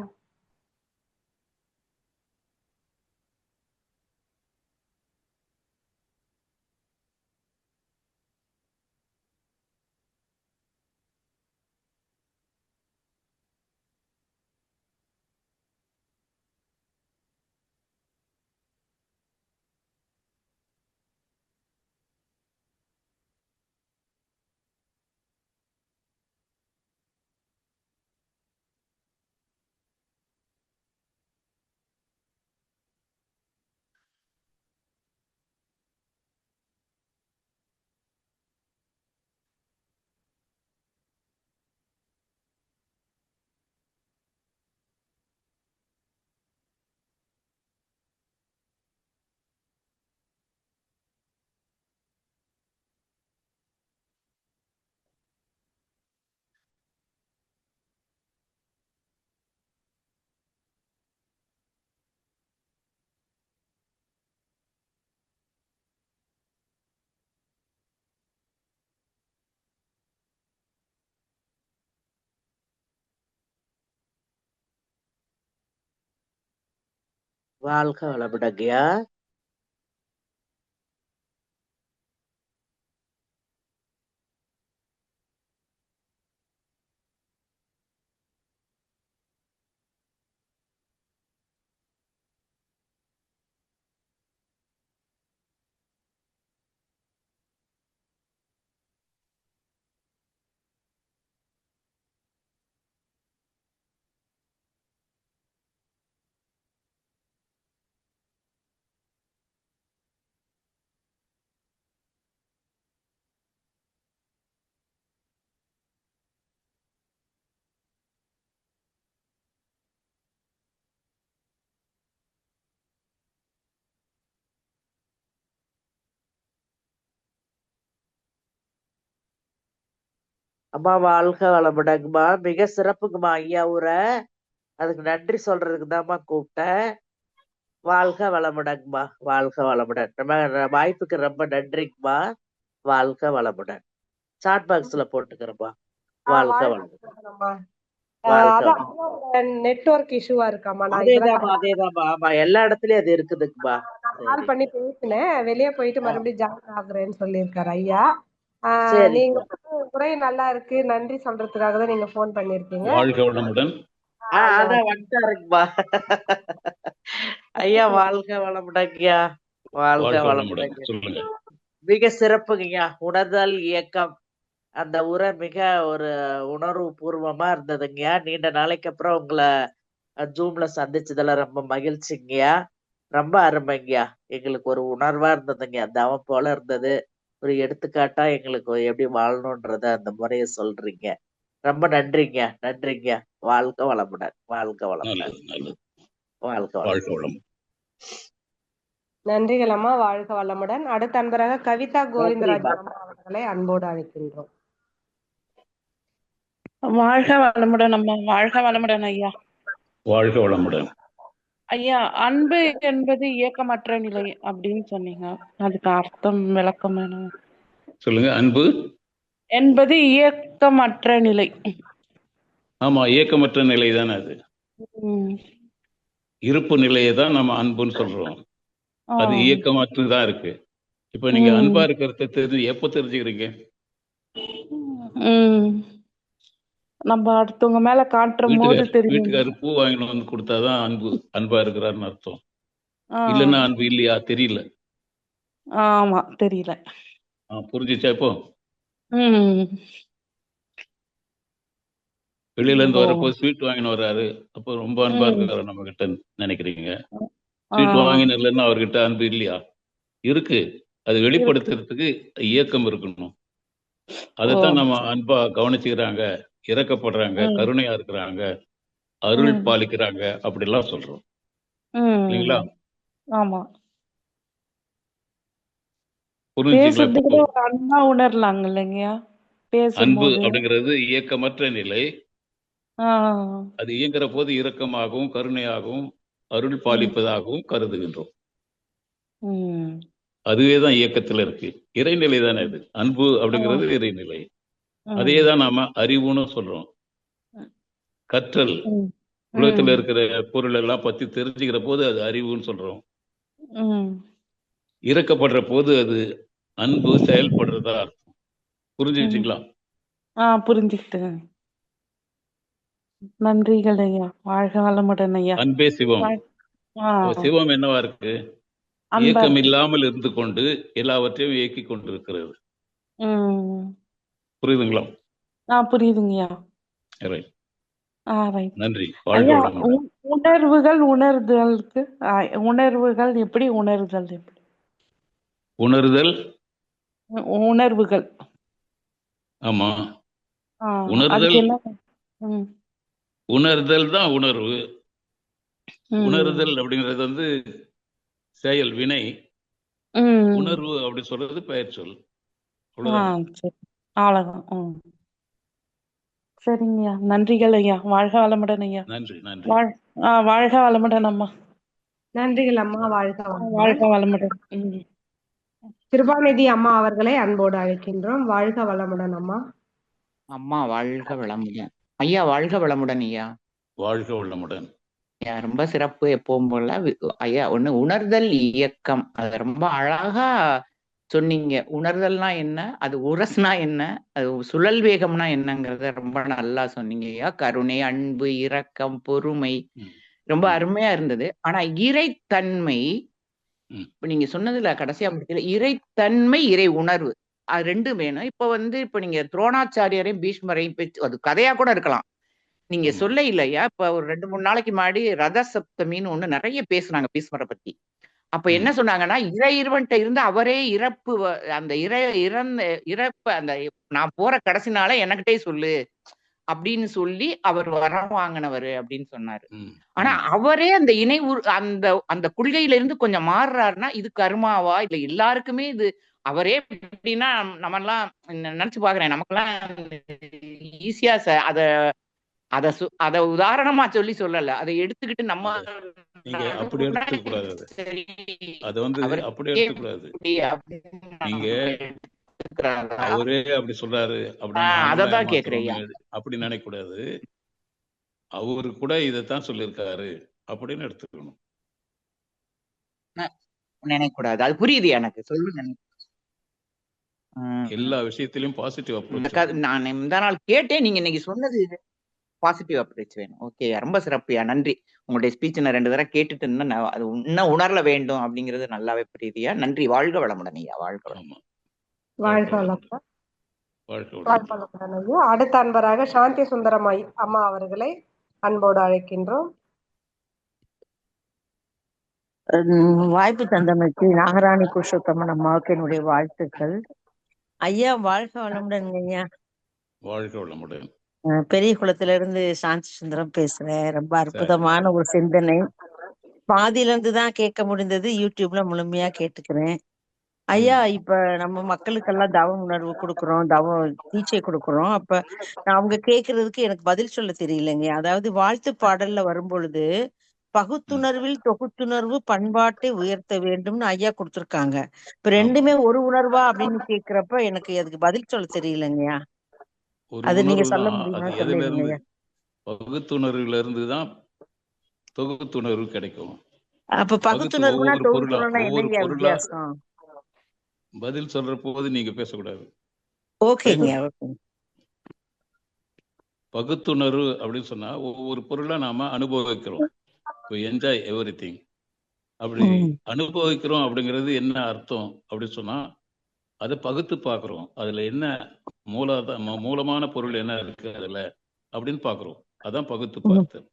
வாழ்க வளமுடங்கய்யா. அம்மா வாழ்க வளமுடங்கம்மா. மிக சிறப்புங்கம்மா ஐயா ஊரை. அதுக்கு நன்றி சொல்றதுக்கு தான்மா கூப்பிட்டேன். வாழ்க வளமுடங்கம்மா. வாழ்க வளமுடன். நம்ம வாய்ப்புக்கு ரொம்ப நன்றிங்கம்மா. வாழ்க வளமுடன். சாட் பாக்ஸ்ல போட்டுக்கிறோம்மா. வாழ்க வளமுடன். வாழ்க வளமுடன். நெட்வொர்க் இஷ்யூவா இருக்காமா? நான் அதேதாம்மா. ஆமா எல்லா இடத்துலயும் அது இருக்குதுங்கம்மா. கால் பண்ணி பேசினேன், வெளியே போயிட்டு மறுபடியும் ஜாயின் ஆகுறேன்னு சொல்லியிருக்காரு ஐயா. சரி. நீங்க உரை நல்லா இருக்கு, நன்றி சொல்றதுக்காக தான் நீங்க போன் பண்ணிருக்கீங்க. வாழ்க வளமுடன். அதான் வந்துட்டாருங்கம்மா. ஐயா வாழ்க வளமுடங்கய்யா. வாழ்க வளமுடன். சொல்லுங்க. மிக சிறப்புங்கய்யா. உணர்தல் இயக்கம் அந்த உரை மிக ஒரு உணர்வு பூர்வமா இருந்ததுங்கய்யா. நீண்ட நாளைக்கு அப்புறம் உங்களை ஜூம்ல சந்திச்சதுல ரொம்ப மகிழ்ச்சிங்கய்யா. ரொம்ப அருமைங்கய்யா. எங்களுக்கு ஒரு உணர்வா இருந்ததுங்கய்யா. தவம் போல இருந்தது. ஒரு எடுத்துக்காட்டா எங்களுக்கு எப்படி வாழணும்ன்றத அந்த முறையை சொல்றீங்க. ரொம்ப நன்றிங்க. நன்றிங்க. வாழ்க வளமுடன். வாழ்க வளமுடன். வாழ்க வளமுடன். நன்றிகள் அம்மா. வாழ்க வளமுடன். அடுத்த அன்பராக கவிதா கோவிந்தராஜ் அம்மா அவர்களை அன்போடு அழைக்கின்றோம். வாழ்க வளமுடன் அம்மா. வாழ்க வளமுடன் ஐயா. வாழ்க வளமுடன். ஐயா, அன்பு என்பது இயக்கமற்ற நிலை அப்படின்னு சொன்னீங்க. அதுக்கு அர்த்தம் விளக்கம் வேணும். சொல்லுங்க. அன்பு என்பது இயக்கமற்ற நிலை. ஆமா, இயக்கமற்ற நிலை தானே அது. ம். இருப்பு நிலையை தான் நம்ம அன்புன்னு சொல்றோம். ஆ. அது இயக்கமற்று தான் இருக்கு. இப்ப நீங்க ம். அன்பா இருக்கிறத எப்ப தெரிஞ்சுக்கிறீங்க? ம். நம்ம அடுத்தவங்க மேல காட்டும் போது தெரியும். வீட்டுக்காரர் பூ வாங்கிட்டு வந்து கொடுத்தாதான் அன்பா இருக்கிறாருன்னு அர்த்தம். ஆ. இல்லைன்னா அன்பு இல்லையா? தெரியல. ஆமா, தெரியல. புரிஞ்சுச்சா இப்போ? ம். வெளியில இருந்து ஓ. வரப்போ ஸ்வீட் வாங்கின்னு வர்றாரு, அப்போ ரொம்ப அன்பா ம். இருக்காரு நம்ம கிட்ட நினைக்கிறீங்க. ஆ. ஸ்வீட் வாங்கின்னு இல்லைன்னா அவர்கிட்ட அன்பு இல்லையா? இருக்கு. அது இருக்கு. வெளிப்படுத்துறதுக்கு இயக்கம் இருக்கணும். ஓ. அதைத்தான் நம்ம அன்பா கவனிச்சுக்கிறாங்க, இரக்கப்படுறாங்க, ம். கருணையா இருக்கிறாங்க, அருள் ம். பாலிக்கிறாங்க, அப்படிலாம் சொல்றோம் இல்லைங்களா? ம். ஆமா. புரிஞ்சுங்களா பேசுறது கூட இப்போ? ஒரு அன்பா உணரலாங்க இல்லைங்கய்யா? அன்பு பேசும்போது. அப்படிங்கிறது இயக்கமற்ற நிலை. ஆ. அது இயங்குற போது இரக்கமாகவும் கருணையாகவும் அருள் ம். பாலிப்பதாகவும் கருதுகின்றோம். ம். அதுவே தான் இயக்கத்துல இருக்கு. இறைநிலை தானே இது. அன்பு ஆ. அப்படிங்கிறது இறைநிலை. அதே ம். தான் நாம அறிவுன்னு சொல்றோம். கற்றல். ம். உலகத்துல ம். இருக்கிற பொருள் எல்லாம் பத்தி தெரிஞ்சுக்கிற போது அது அறிவுன்னு சொல்றோம். ம். இறக்கப்படுற போது அது அன்பு செயல்படுறதா அர்த்தம். ம். புரிஞ்சுச்சுங்களா? புரிஞ்சுக்கிட்டேன். நன்றிகள் ஐயா. வாழ்க வளமுடன் ஐயா. அன்பே சிவம். வாழ்- ஆ. அப்ப சிவம் என்னவா இருக்கு? அன்பா இயக்கம் இருக்கு. இல்லாமல் இருந்து கொண்டு எல்லாவற்றையும் இயக்கி கொண்டிருக்கிறது. ம். புரியுதுங்களா? புரியுதுங்கய்யா. ரைட். ரைட். நன்றி. வாழ்க ஐயா, வளமுடன். உணர்வுகள் உணர்தலுக்கு உணர்வுகள் எப்படி உணர்தல் எப்படி? உணர்தல். உணர்வுகள். ஆமா. அதுக்கு உணர்தல். என்ன? ம். உணர்தல் தான் உணர்வு. ம். உணர்தல் அப்படிங்கிறது வந்து செயல், வினை. ம். உணர்வு அப்படி சொல்றது பெயர் சொல். அவ்வளவுதான். சரி. அவ்வளவுதான். சரிங்கய்யா. நன்றிகள் ஐயா. வாழ்க வளமுடன் ஐயா. நன்றி. நன்றி. வாழ்க வளமுடன் அம்மா. நன்றிகள் அம்மா. வாழ்க வாழ்க வளமுடன். வளமுடன். கிருபாநிதி அம்மா அவர்களை அன்போடு அழைக்கின்றோம். வாழ்க வளமுடன் அம்மா. அம்மா வாழ்க வளமுடன். ஐயா வாழ்க வளமுடன் ஐயா. வாழ்க வளமுடன். ஐயா ரொம்ப சிறப்பு எப்பவும் போல. ஐயா உணர்தல் இயக்கம் அது ரொம்ப அழகா சொன்னீங்க. உணர்தல்னா என்ன, அது உரஸ்னா என்ன, அது சுழல் வேகம்னா என்னங்கிறத ரொம்ப நல்லா சொன்னீங்க ஐயா. கருணை, அன்பு, இரக்கம், பொறுமை ரொம்ப அருமையா இருந்தது. ஆனா இறைத்தன்மை இப்ப நீங்க சொன்னதுல கடைசியா முடிக்கல, இறைத்தன்மை இறை உணர்வு அது ரெண்டும் வேணும். இப்ப நீங்க துரோணாச்சாரியரையும் பீஷ்மரையும் அது கதையா கூட இருக்கலாம். நீங்க சொல்ல இல்லையா? இப்ப ஒரு 2-3 நாளைக்கு முன்னாடி ரத சப்தமின்னு ஒண்ணு நிறைய பேசுனாங்க பீஷ்மரை பத்தி. அப்ப என்ன சொன்னாங்கன்னா, இறைவன்ட்ட இருந்து அவரே அந்த இறப்ப அந்த நான் போற கடைசி நாளை எனக்கிட்டே சொல்லு அப்படின்னு சொல்லி அவர் வரம் வாங்கினவரு அப்படின்னு சொன்னாரு. ஆனா அவரே அந்த அந்த அந்த கொள்கையில இருந்து கொஞ்சம் மாறுறாருன்னா இது கர்மாவா இல்ல எல்லாருக்குமே இது அவரே எப்படின்னா நம்ம எல்லாம் நினைச்சு பாக்குறேன் நமக்கெல்லாம் ஈஸியா அத உதாரணமா சொல்லல அதை எடுத்துக்கிட்டு நம்ம நீங்க அப்படி எடுத்துக்க கூடாது. அது வந்து அப்படி எடுத்துக்க கூடாது. நீங்க அவரே அப்படி சொல்றாரு அததான் கேக்குறேன். அப்படி நினைக்க கூடாது. அவரு கூட இதைத்தான் சொல்லியிருக்காரு அப்படின்னு எடுத்துக்கணும். நினைக்க கூடாது. அது புரியுது எனக்கு. சொல்லுங்க. எல்லா விஷயத்திலயும் பாசிட்டிவ் அப்ரோச். நான் இந்த நாள் கேட்டேன். நீங்க இன்னைக்கு சொன்னது பாசிட்டிவ் அப்ரோச் வேணும். ஓகே, ரொம்ப சிறப்புயா. நன்றி. உங்களுடைய ஸ்பீச் நான் 2 தடவை கேட்டுட்டு இருந்தேன். அது இன்னும் உணரல வேண்டும் அப்படிங்கிறது நல்லாவே புரியுதுயா. நன்றி. வாழ்க வளமுடன் ஐயா. வாழ்க வளமுடன். வாழ்க வளமுடன். வாழ்க வளமுடன் ஐயா. அடுத்த அன்பராக சாந்தி சுந்தரம் அம்மா அவர்களை அன்போடு அழைக்கின்றோம். வாய்ப்பு தந்தமைக்கு நாகராணி புருஷோத்தமன் அம்மாவுக்கு என்னுடைய வாழ்த்துக்கள். ஐயா வாழ்க வளமுடன் ஐயா. வாழ்க வளமுடன். பெரிய குளத்துல இருந்து சாந்தி சுந்தரம் பேசுறேன். ரொம்ப அற்புதமான ஒரு சிந்தனை. பாதியில இருந்து தான் கேட்க முடிந்தது. யூடியூப்ல முழுமையா கேட்டுக்கிறேன். ஐயா, இப்ப நம்ம மக்களுக்கெல்லாம் தவ உணர்வு கொடுக்குறோம், தீட்சை கொடுக்குறோம். அப்ப அவங்க கேட்கறதுக்கு எனக்கு பதில் சொல்ல தெரியலங்க. அதாவது வாழ்த்து பாடல்ல வரும்பொழுது பகுத்துணர்வில் தொகுத்துணர்வு பண்பாட்டை உயர்த்த வேண்டும்னு ஐயா கொடுத்திருக்காங்க. இப்ப ரெண்டுமே ஒரு உணர்வா அப்படின்னு கேக்குறப்ப எனக்கு அதுக்கு பதில் சொல்ல தெரியலங்கய்யா. ஒரு அது நீங்க உணர்வு சொல்ல தான். அது முடியுமா? எதுல சொல்லிடுங்க இருந்து? ஐயா. பகுத்துணர்வுல இருந்து தான் தொகுத்துணர்வு கிடைக்கும். அப்ப பகுத்துணர்வுனா ஒவ்வொரு தொகுத்துணர்வுனா பொருளா என்னங்கய்யா வித்தியாசம்? பதில் சொல்ற போது நீங்க பேசக்கூடாது. ஓகேங்கய்யா, ஓகேங்க. பகுத்துணர்வு அப்படின்னு சொன்னா ஒவ்வொரு பொருளா நாம அனுபவிக்கிறோம். Enjoy everything. அப்படி அனுபவிக்கிறோம் அப்படிங்கிறது என்ன அர்த்தம் அப்படின்னு சொன்னா அதை பகுத்து பார்க்கிறோம். அதுல என்ன மூலமான பொருள் என்ன இருக்கு அதுல அப்படின்னு பார்க்கிறோம். அதான் பகுத்து பார்த்தல்.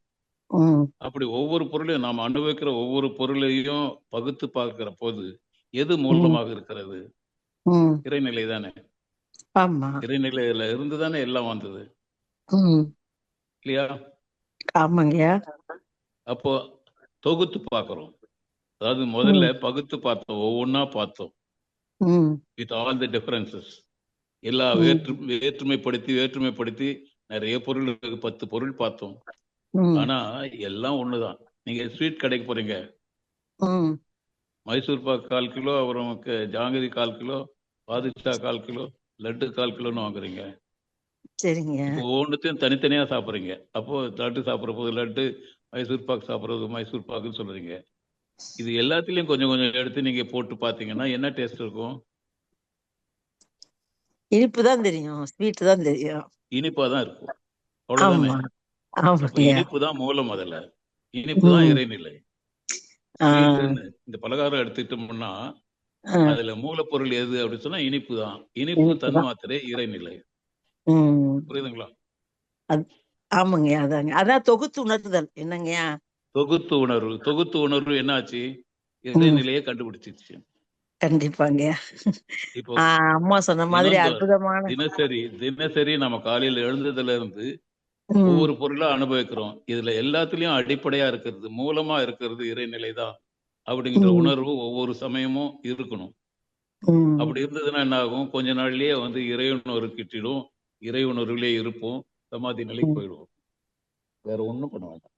அப்படி ஒவ்வொரு பொருளையும் நாம் அனுபவிக்கிற ஒவ்வொரு பொருளையும் பகுத்து பார்க்கிற போது எது மூலமாக இருக்கிறது? இறைநிலை தானே. இறைநிலையில இருந்து தானே எல்லாம் வந்தது இல்லையா? ஆமாங்கய்யா. அப்போ தொகுத்து பார்க்கிறோம். அதாவது முதல்ல பகுத்து பார்த்தோம், ஒவ்வொன்னா பார்த்தோம். வித் ஆல் தி டிஃபரன்சஸ், எல்லா வேற்றுமைப்படுத்தி நிறைய பொருள் இருக்கு. 10 பொருள் பார்த்தோம். ஆனா எல்லாம் ஒண்ணுதான். நீங்க ஸ்வீட் கடைக்கு போறீங்க, மைசூர் பாக் 1/4 கிலோ, அப்புறம் ஜாங்கிரி 1/4 கிலோ, பாதுஷா 1/4 கிலோ, லட்டு 1/4 கிலோன்னு வாங்குறீங்க. ஒவ்வொன்றுத்தையும் தனித்தனியா சாப்பிடுறீங்க. அப்போ லட்டு சாப்பிட்ற போது லட்டு, மைசூர் பாக் சாப்பிட்றது மைசூர் பாக்குன்னு சொல்றீங்க. இது எல்லாத்திலயும் கொஞ்சம் கொஞ்சம் எடுத்து நீங்க போட்டு பாத்தீங்கன்னா என்ன டேஸ்ட் இருக்கும்? இனிப்பு தான் தெரியும், ஸ்வீட் தான் தெரியும். இனிப்பா தான் இருக்கும், அவ்வளவுதானே. இனிப்பு தான் மூலம். முதல்ல இனிப்பு தான் இறைநிலை. இந்த பலகாரம் எடுத்துக்கிட்டோம்னா அதுல மூலப்பொருள் எது அப்படின்னு சொன்னா இனிப்பு தான். இனிப்பு தன்மாத்திரை இறைநிலை. புரியுதுங்களா? ஆமாங்க, அதாங்க. அதான் தொகுத்து உணர்தல் என்னங்கய்யா? தொகுத்து உணர்வு என்னாச்சு? இறைநிலையை கண்டுபிடிச்சிருச்சு. கண்டிப்பாங்க. இப்போ அம்மா சொன்ன மாதிரி அற்புதமான தினசரி நம்ம காலையில எழுந்ததுல இருந்து ஒவ்வொரு பொருளா அனுபவிக்கிறோம். இதுல எல்லாத்துலயும் அடிப்படையா இருக்கிறது, மூலமா இருக்கிறது இறைநிலை தான் அப்படிங்கிற உணர்வு ஒவ்வொரு சமயமும் இருக்கணும். அப்படி இருந்ததுன்னா என்ன ஆகும்? கொஞ்ச நாள்லயே இறையுணர்வு கிட்டிடும். இறையுணர்வுலயே இருப்போம், சமாதி நிலைக்கு போயிடுவோம். வேற ஒண்ணும் பண்ண வேண்டாம்.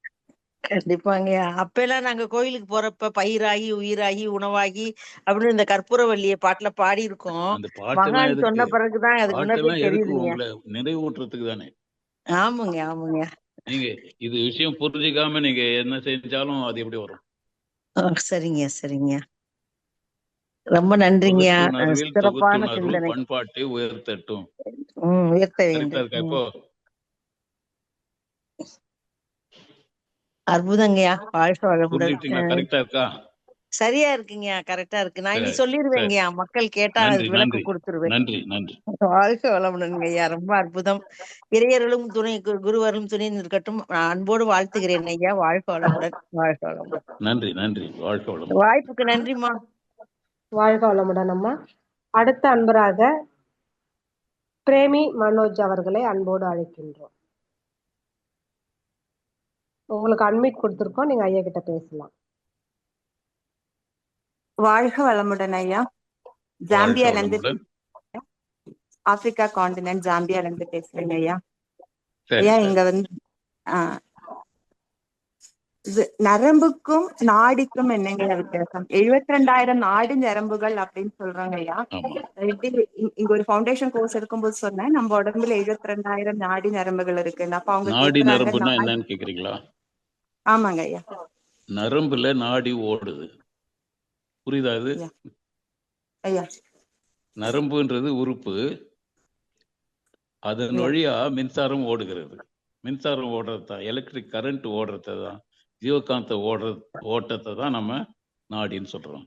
கண்டிப்பாங்க. அப்ப எல்லாம் நாங்க கோயிலுக்கு போறப்ப பயிராகி உயிராகி உணவாகி அப்படின்னு இந்த கற்பூரவல்லிய பாட்டுல பாடி இருக்கோம். அந்த பாட்டெல்லாம் சொன்ன பிறகுதான் அது உணர்வே தெரியுதுங்க. உங்களை நினைவூட்டுறதுக்கு தானே. ஆமாங்க, ஆமாங்க. நீங்க இது விஷயம் புரிஞ்சுக்காம நீங்க என்ன செஞ்சாலும் அது எப்படி வரும்? சரிங்க, சரிங்க. ரொம்ப நன்றிங்க. சிறப்பான சிந்தனை. பண்பாட்டை உயர்த்தட்டும். உயர்த்த வேண்டும். அற்புதங்கய்யா, வாழ்க வளமுடன். கரெக்டா இருக்கா? சரியா இருக்குங்க, கரெக்டா இருக்கு. நான் இனி சொல்லிருவேங்கய்யா, மக்கள் கேட்டா விளக்கம் கொடுத்துருவேன். நன்றி, நன்றி. வாழ்க வளமுடன்ங்கய்யா, ரொம்ப அற்புதம். இறையர்களும் துணை, குருவர்களும் துணை இருக்கட்டும். அன்போடு வாழ்த்துகிறேன் ஐயா. வாழ்க வளமுடன், வாழ்க வளமுடன். நன்றி, நன்றி. வாழ்க வளமுடன். வாய்ப்புக்கு நன்றிமா. வாழ்க வளமுடன் அம்மா. அடுத்த அன்பராக பிரேமி மனோஜ் அவர்களை அன்போடு அழைக்கின்றோம். உங்களுக்கு அன்மிட் கொடுத்திருக்கோம், நீங்க ஐயா கிட்ட பேசலாம். வாழ்க வளமுடன் ஐயா. ஜாம்பியால இருந்து, ஆப்பிரிக்கா காண்டினென்ட் ஜாம்பியால இருந்து பேசுறேங்க ஐயா. ஐயா, இங்க நரம்புக்கும் நாடிக்கும் என்னங்க வித்தியாசம்? 72,000 நாடி நரம்புகள் அப்படின்னு சொல்றாங்க ஐயா. இங்க ஒரு ஃபவுண்டேஷன் கோர்ஸ் இருக்கும்போது சொன்னேன், நம்ம உடம்புல 72,000 நாடி நரம்புகள் இருக்கு. அப்ப அவங்க நாடி நரம்புனா என்னன்னு கேக்குறீங்களா? ஆமாங்க ஐயா. நரம்புல நாடி ஓடுது, புரியுதா? அது ஐயா, நரம்புன்றது உறுப்பு, அதன் வழியா மின்சாரம் ஓடுகிறது. மின்சாரம் ஓடுறதுதான், எலக்ட்ரிக் கரண்ட் ஓடுறதுதான், ஜீவகாந்த ஓட்டத்தை தான் நம்ம நாடின்னு சொல்றோம்.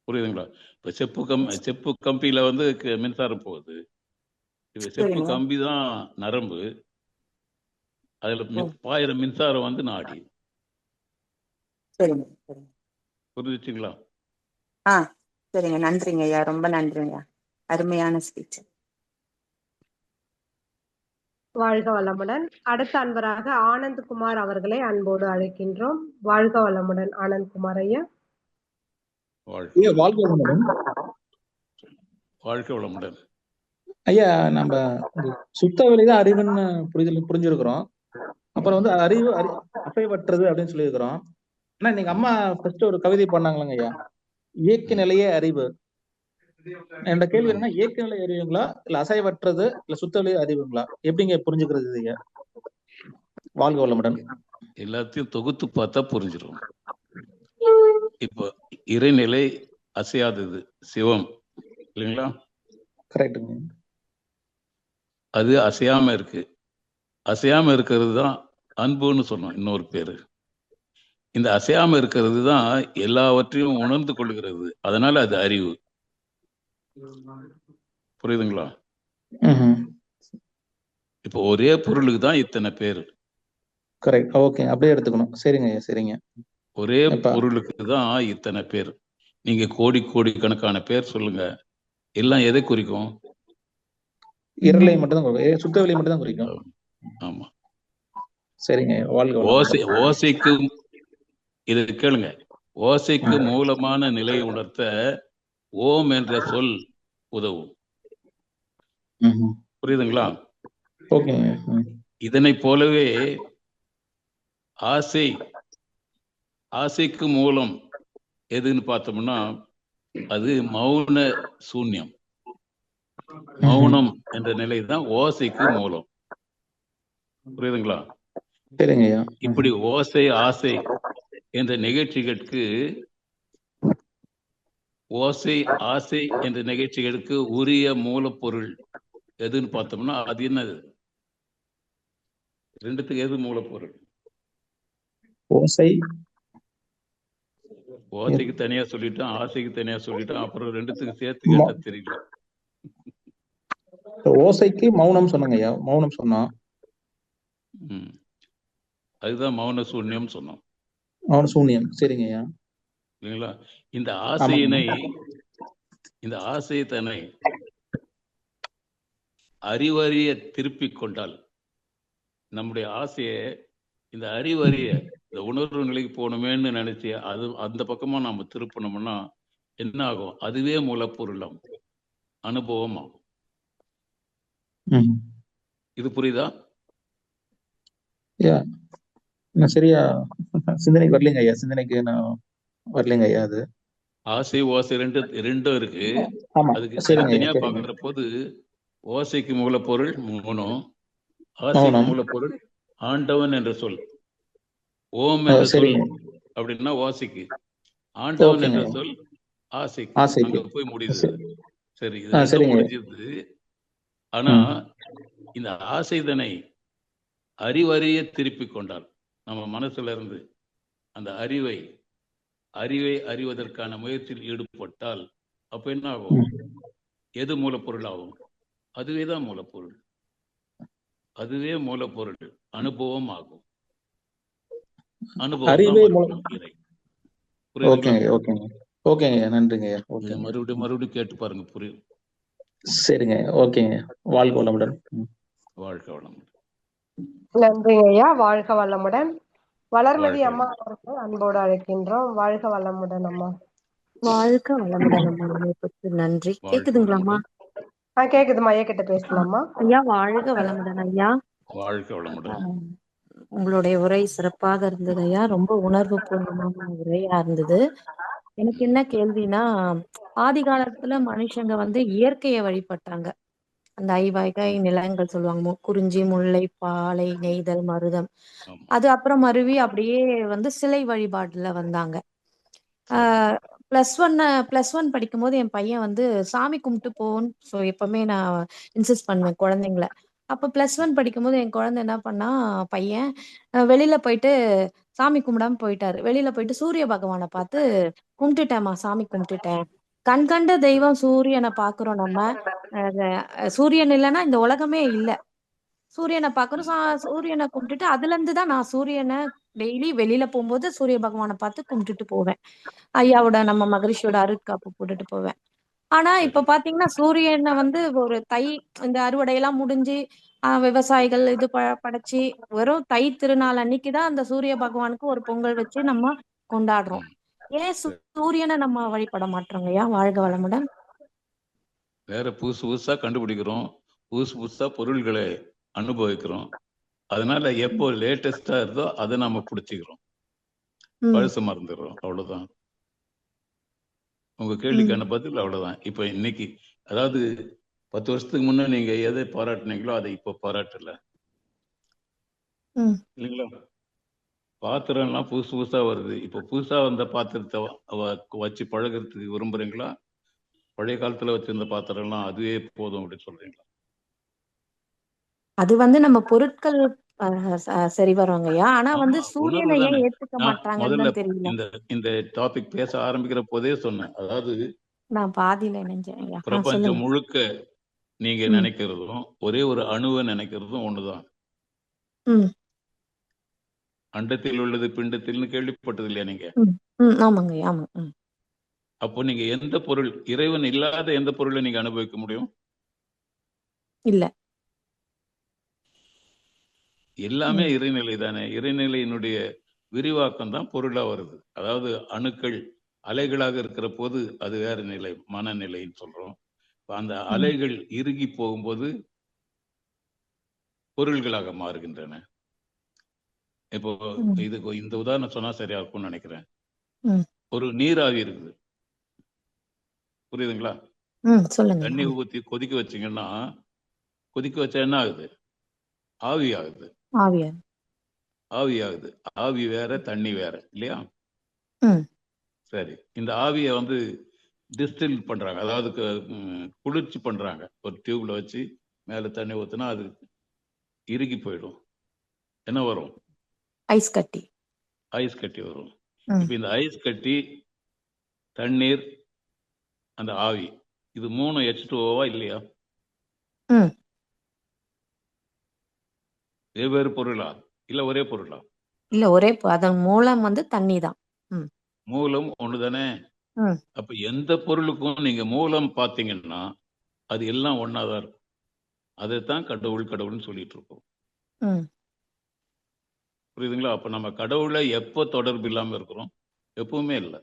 புரியுதுங்களா? இப்ப செப்பு கம்பியில மின்சாரம் போகுது. இப்ப செப்பு கம்பி தான் நரம்பு, அதுல பாயிர மின்சாரம் நாடி. புரிஞ்சுச்சுங்களா? சரிங்க, நன்றிங்க ஐயா, ரொம்ப நன்றிங்க. அருமையான ஸ்பீச். வாழ்க வளமுடன். அடுத்த அன்பராக ஆனந்த்குமார் அவர்களை அன்போடு அழைக்கின்றோம். வாழ்க வளமுடன் ஆனந்த்குமார் ஐயா. வாழ்க வளமுடன் ஐயா. நம்ம சுத்த வெளிதான் அறிவுன்னு புரிஞ்சிருக்கிறோம். அப்புறம் வந்து அசைவற்றது அப்படின்னு சொல்லியிருக்கிறோம். ஆனா இன்னைக்கு அம்மா ஃபர்ஸ்ட் ஒரு கவிதை பண்ணாங்களங்க ஐயா, இயக்க நிலையே அறிவு. என்ற கேள்வி என்னன்னா, இயக்க நிலை அறிவுங்களா இல்ல அசைவற்றது இல்ல சுத்த நிலை அறிவுங்களா? எப்படிங்க புரிஞ்சுக்கிறது ஐயா? வாழ்க வளமுடன். எல்லாத்தையும் தொகுத்து பார்த்தா புரிஞ்சிடும். இப்போ இறைநிலை அசையாதது சிவம் இல்லைங்களா? கரெக்டுங்க. அது அசையாம இருக்கு. அசையாம இருக்கிறது தான் அன்புன்னு சொன்னோம் இன்னொரு பேரு. இந்த அசையாம இருக்கிறது தான் எல்லாவற்றையும் உணர்ந்து கொள்கிறது. அதனால அது அறிவு. புரியுதுங்களா? இப்போ ஒரே பொருளுக்கு தான் இத்தனை பேரு. கரெக்ட். ஓகே, அப்படியே எடுத்துக்கணும். சரிங்க ஐயா, சரிங்க. ஒரே பொருளுக்கு தான் இத்தனை பேர். நீங்க கோடி கோடி கணக்கான பேர் சொல்லுங்க, எல்லாம் எதை குறிக்கும்? இருளை மட்டும் தான், சுத்த வெளியை மட்டும் தான் குறிக்கும். ஆமா, சரிங்க. ஓசைக்கு இது கேளுங்க, ஓசைக்கு மூலமான நிலையை உணர்த்த ஓம் என்ற சொல் உதவும். புரியுதுங்களா? இதனை போலவே ஆசைக்கு மூலம் எதுன்னு பார்த்தோம்னா அது மௌன சூன்யம். மௌனம் என்ற நிலை தான் ஓசைக்கு மூலம். புரியுதுங்களா? இப்படி ஓசை ஆசை என்ற நிகழ்ச்சிகளுக்கு உரிய மூலப்பொருள் எதுன்னு பார்த்தோம்னா அது என்னது? ரெண்டுத்துக்கு எது மூலப்பொருள்? ஓசைக்கு தனியா சொல்லிட்டோம், ஆசைக்கு தனியா சொல்லிட்டோம், அப்புறம் ரெண்டுத்துக்கு சேர்த்து கேட்டா தெரியல. ஓசைக்கு மௌனம் சொன்னாங்க ஐயா, மௌனம் சொன்னோம். அதுதான் மௌன சூன்யம் சொன்னோம். மௌன சூன்யம், சரிங்க ஐயா. இல்லைங்களா? இந்த ஆசையை தன்னை அறிவறிய திருப்பிக் கொண்டால், நம்முடைய ஆசையை இந்த அறிவறிய இந்த உணர்வு நிலைக்கு போகணுமேன்னு நினைச்சு அது அந்த பக்கமா நம்ம திருப்பணும்னா என்ன ஆகும்? அதுவே மூலப்பொருளாம், அனுபவம் ஆகும். இது புரியுதா? சரியா சிந்தனைக்கு வரலைங்க ஐயா, சிந்தனைக்கு நான் வரலைங்க ஐயா. அது ஆசை ஓசை ரெண்டும் இருக்கு. அதுக்கு தனித்தனியா பாக்குற போது ஓசைக்கு மூலப்பொருள் மௌனம், ஆசைக்கு மூலப்பொருள் ஆண்டவன் என்ற சொல். ஓம் என்ற சொல் அப்படின்னா ஓசைக்கு, ஆண்டவன் என்ற சொல் ஆசைக்கு. அங்க போய் முடியுது. சரி, இது முடிஞ்சது. ஆனா இந்த ஆசைதனை அறிவறிய திருப்பிக் கொண்டால், நம்ம மனசுல இருந்து அந்த அறிவை அறிவதற்கான முயற்சியில் ஈடுபட்டால் அப்ப என்ன ஆகும்? எது மூலப்பொருள் ஆகும்? அதுவே தான் மூலப்பொருள். அதுவே மூலப்பொருள், அனுபவம் ஆகும். மறுபடியும் கேட்டு பாருங்க, புரியும். சரிங்க, ஓகேங்க. வாழ்க வளமுடன். வாழ்க வளமுடன். நன்றிங்க ஐயா. வாழ்க வளமுடன். வளர்மதி அம்மா அவர்கள் அன்போடு அழைக்கின்றோம். வாழ்க வளமுடன் அம்மா. வாழ்க வளமுடன் அம்மா. நன்றி. கேக்குதுங்களாம்மா? கேக்குதுமா. ஐயா கிட்ட பேசலாமா? ஐயா வாழ்க வளமுடன் ஐயா. வாழ்க வளமுடன். உங்களுடைய உரை சிறப்பாக இருந்தது ஐயா. ரொம்ப உணர்வு பூர்வமான உரையா இருந்தது. எனக்கு என்ன கேள்வினா, ஆதி காலத்துல மனுஷங்க வந்து இயற்கையை வழிபட்டாங்க. அந்த ஐவாய்கை நிலங்கள் சொல்லுவாங்க, குறிஞ்சி, முல்லை, பாலை, நெய்தல், மருதம். அது அப்புறம் மருவி அப்படியே வந்து சிலை வழிபாட்டுல வந்தாங்க. +1 படிக்கும் போது என் பையன் வந்து சாமி கும்பிட்டு போன்னு எப்பவுமே நான் இன்சிஸ்ட் பண்ணுவேன் குழந்தைங்களை. அப்ப +1 படிக்கும் போது என் குழந்தை என்ன பண்ணா, பையன் வெளியில போயிட்டு சாமி கும்பிடாம போயிட்டாரு. வெளியில போயிட்டு சூரிய பகவானை பார்த்து கும்பிட்டுட்டேம்மா, சாமி கும்பிட்டுட்டேன். கண்கண்ட தெய்வம் சூரியனை பாக்குறோம் நம்ம. சூரியன் இல்லைன்னா இந்த உலகமே இல்லை. சூரியனை பாக்குறோம், சூரியனை கும்பிட்டுட்டு அதுல இருந்துதான் நான் சூரியனை டெய்லி வெளியில போகும்போது சூரிய பகவானை பார்த்து கும்பிட்டுட்டு போவேன். ஐயாவோட நம்ம மகரிஷியோட அருட்காப்பு போட்டுட்டு போவேன். ஆனா இப்ப பாத்தீங்கன்னா சூரியனை வந்து ஒரு இந்த அறுவடையெல்லாம் முடிஞ்சு விவசாயிகள் இது படைச்சு வெறும் தை திருநாள் அன்னைக்குதான் அந்த சூரிய பகவானுக்கு ஒரு பொங்கல் வச்சு நம்ம கொண்டாடுறோம். ஏன் சூரியனை நம்ம வழிபட மாட்டோங்க ஐயா? வாழ்க வளமுடன். வேற புதுசா கண்டுபிடிக்கிறோம், புதுசா பொருள்களை அனுபவிக்கிறோம். அதனால எப்போ லேட்டஸ்டா இருந்தோ அதை நம்ம பிடிச்சிக்கிறோம், ம் பழசு மறந்துடுறோம். அவ்வளவுதான். உங்க ம் கேள்விக்கான பதில் அவ்வளவுதான். இப்ப இன்னைக்கு அதாவது 10 வருஷத்துக்கு முன்ன நீங்க எதை பாராட்டுனீங்களோ அதை இப்ப பாராட்டல ம் இல்லைங்களா? பாத்திரம்லாம் புதுசு புதுசா வருது. இப்ப புதுசா வந்த பாத்திரத்தை வச்சு பழகிறதுக்கு விரும்புறீங்களா? பழைய காலத்துல வச்சிருந்த பாத்திரம்லாம் அதுவே போதும் அப்படின்னு சொல்றீங்களா? அது வந்து நம்ம பொருட்கள் சரி வருவாங்கய்யா. ஆனா வந்து ஆமா, சூரியனை உணர்வு ஏன் தானே. ஏத்துக்க நான் மாட்டாங்கன்னு முதல்ல தான் தெரியல. இந்த இந்த டாபிக் பேச ஆரம்பிக்கிற போதே சொன்னேன். அதாவது நான் பாதியில இணைஞ்சேன் ஐயா. பிரபஞ்சம் சொல்லுங்க. முழுக்க நீங்க ம் நினைக்கிறதும் ஒரே ஒரு அணுவை நினைக்கிறதும் ஒண்ணுதான். ம் அண்டத்தில் உள்ளது பிண்டத்தில்னு கேள்விப்பட்டது இல்லையா நீங்க? ம் ம் ஆமாங்கய்யா. ஆமா. ம் அப்போ நீங்க எந்த பொருள், இறைவன் இல்லாத எந்த பொருளை நீங்க அனுபவிக்க முடியும்? இல்ல. எல்லாமே ம் இறைநிலை தானே. இறைநிலையினுடைய விரிவாக்கம் தான் பொருளா வருது. அதாவது அணுக்கள் அலைகளாக இருக்கிற போது அது வேற நிலை, மனநிலைன்னு சொல்றோம். அந்த ம் அலைகள் இறுகி போகும்போது பொருள்களாக மாறுகின்றன. இப்போ ம் இதுக்கு இந்த உதாரணம் சொன்னா சரியா இருக்கும்னு நினைக்கிறேன். ம் ஒரு நீராவி இருக்குது, புரியுதுங்களா? சொல்லுங்க. தண்ணி ஊற்றி கொதிக்க வச்சீங்கன்னா, கொதிக்க வச்சா என்ன ஆகுது? ஆவி ஆகுது. ஆவியா. ஆவி ஆகுது. ஆவி வேற, தண்ணி வேற இல்லையா? ம் சரி, இந்த ஆவியை வந்து டிஸ்டில் பண்றாங்க, அதாவது குளிர்ச்சி பண்றாங்க. ஒரு டியூப்ல வச்சு மேல தண்ணி ஊத்துனா அது இறுகி போயிடும். என்ன வரும்? ஐஸ் கட்டி. ஐஸ் கட்டி வரும். ம் இப்ப இந்த ஐஸ் கட்டி, தண்ணீர், அந்த ஆவி, இது 3 H2O இல்லையா? ம் வெவ்வேறு பொருளா இல்ல ஒரே பொருளா? இல்ல ஒரே அதன் மூலம் வந்து தண்ணி தான். ம் மூலம் ஒண்ணுதானே. ம் அப்ப எந்த பொருளுக்கும் நீங்க மூலம் பார்த்தீங்கன்னா அது எல்லாம் ஒன்னாதான் இருக்கும். அதைத்தான் கடவுள் கடவுள்னு சொல்லிட்டு இருக்கோம். ம் புரியுதுங்களா? அப்ப நம்ம கடவுளை எப்போ தொடர்பு இல்லாம இருக்கிறோம்? எப்பவுமே இல்லை.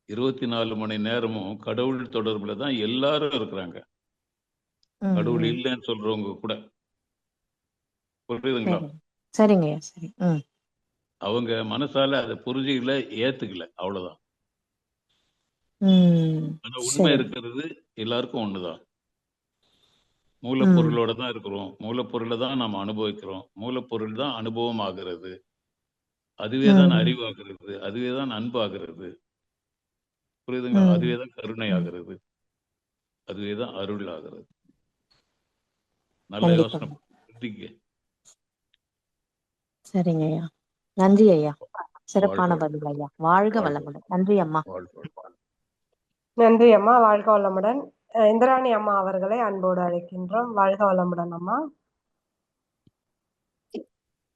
24 மணி நேரமும் கடவுள் தொடர்புல தான் எல்லாரும் இருக்கிறாங்க. ம் கடவுள் ம் இல்லைன்னு சொல்றவங்க கூட. புரியுதுங்களா? சரி. சரிங்கய்யா. சரி. ம் அவங்க மனசால அதை புரிஞ்சுக்கல, ஏத்துக்கல, அவ்வளவுதான். ஆனா உண்மை சரி. இருக்கிறது எல்லாருக்கும் ஒண்ணுதான். ம் மூலப்பொருளோட தான் இருக்கிறோம். மூலப்பொருளை தான் நாம் அனுபவிக்கிறோம். மூலப்பொருள் தான் அனுபவம் ஆகிறது. அதுவே தான் ம் அறிவாகிறது. அதுவே தான் அன்பாகிறது. புரியுதுங்களா? ம் அதுவே தான் கருணை ம் ஆகிறது. அதுவே தான் அருள் ஆகிறது. நல்ல கண்டிப்பா. யோசனை புரிஞ்சுங்க. சரிங்கய்யா. நன்றி ஐயா. வாழ்க சிறப்பான வளமுடன். பதில் ஐயா. வாழ்க வாழ்க வளமுடன். நன்றி அம்மா. வாழ்க வளமுடன். நன்றி அம்மா, வாழ்க வளமுடன். இந்திராணி அம்மா அவர்களை அன்போடு அழைக்கின்றோம். வாழ்க வளமுடன் அம்மா.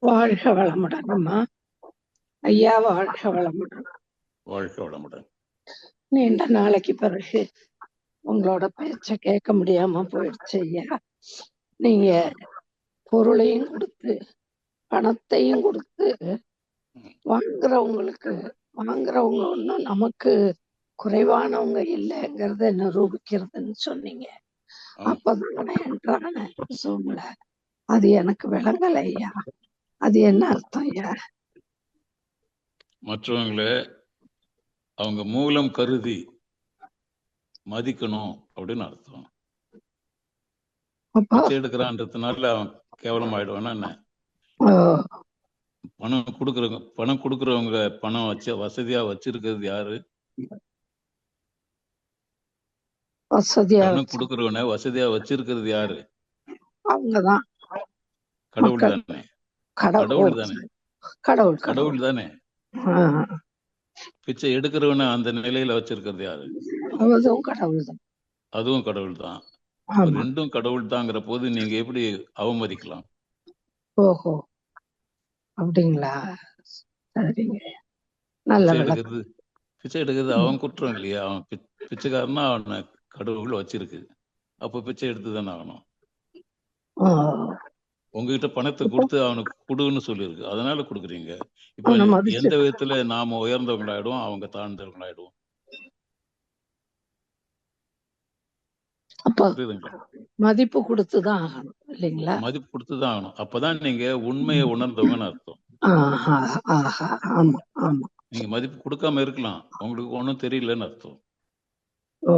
வாழ்க வளமுடன் அம்மா. ஐயா வாழ்க வளமுடன். வாழ்க வளமுடன். நீண்ட நாளைக்கு பிறகு உங்களோட பேச்ச கேட்க முடியாம போயிடுச்சு ஐயா. நீங்க பொருளையும் கொடுத்து பணத்தையும் கொடுத்து வாங்குறவங்க ஒன்றும் நமக்கு குறைவானவங்க இல்லைங்கிறத நிரூபிக்கிறதுன்னு சொன்னீங்க. அப்பதான் என்றான சூழ்ல அது எனக்கு விளங்கல ஐயா. அது என்ன அர்த்தம் ஐயா? மற்றவங்களை அவங்க மூலம் கருதி மதிக்கணும் அப்படின்னு அர்த்தம். பிச்சை எடுக்கிறான்றதுனால அவன் கேவலம் ஆயிடுவானா என்ன? பணம் கொடுக்கறவங்க பணம் வசதியா வச்சிருக்கிறது யாரு? பணம் கொடுக்கறவன வசதியா வச்சிருக்கிறது யாரு? அவங்கதான். கடவுள் தானே. கடவுள் தானே. கடவுள் தானே. பிச்சை எடுக்கிறவன அந்த நிலையில வச்சிருக்கிறது யாரு? அதுவும் கடவுள் தான். ரெண்டும் கடவுள் தாங்கிற போது நீங்க எப்படி அவமதிக்கலாம்? ஓஹோ, அப்படிங்களா? சரிங்க. பிச்சை எடுக்கிறது அவன் குற்றம் இல்லையா? அவன் பிச்சைக்காரனா அவனை கடவுள் வச்சிருக்கு. அப்ப பிச்சை எடுத்துதானே ஆகணும். உங்ககிட்ட பணத்தை கொடுத்து அவனுக்கு கொடுன்னு சொல்லியிருக்கு, அதனால கொடுக்குறீங்க. இப்ப எந்த விதத்துல நாம உயர்ந்தவங்களாயிடுவோம், அவங்க தாழ்ந்தவங்களாயிடுவோம்? அப்ப புரியுதுங்களா? மதிப்பு கொடுத்துதான் ஆகணும் இல்லைங்களா? மதிப்பு கொடுத்துதான் ஆகணும். அப்பதான் நீங்க உண்மையை உணர்ந்தவங்கன்னு அர்த்தம். ஆஹா, ஆஹா, ஆமா ஆமா. நீங்க மதிப்பு கொடுக்காம இருக்கலாம், உங்களுக்கு ஒன்றும் தெரியலன்னு அர்த்தம். ஓ,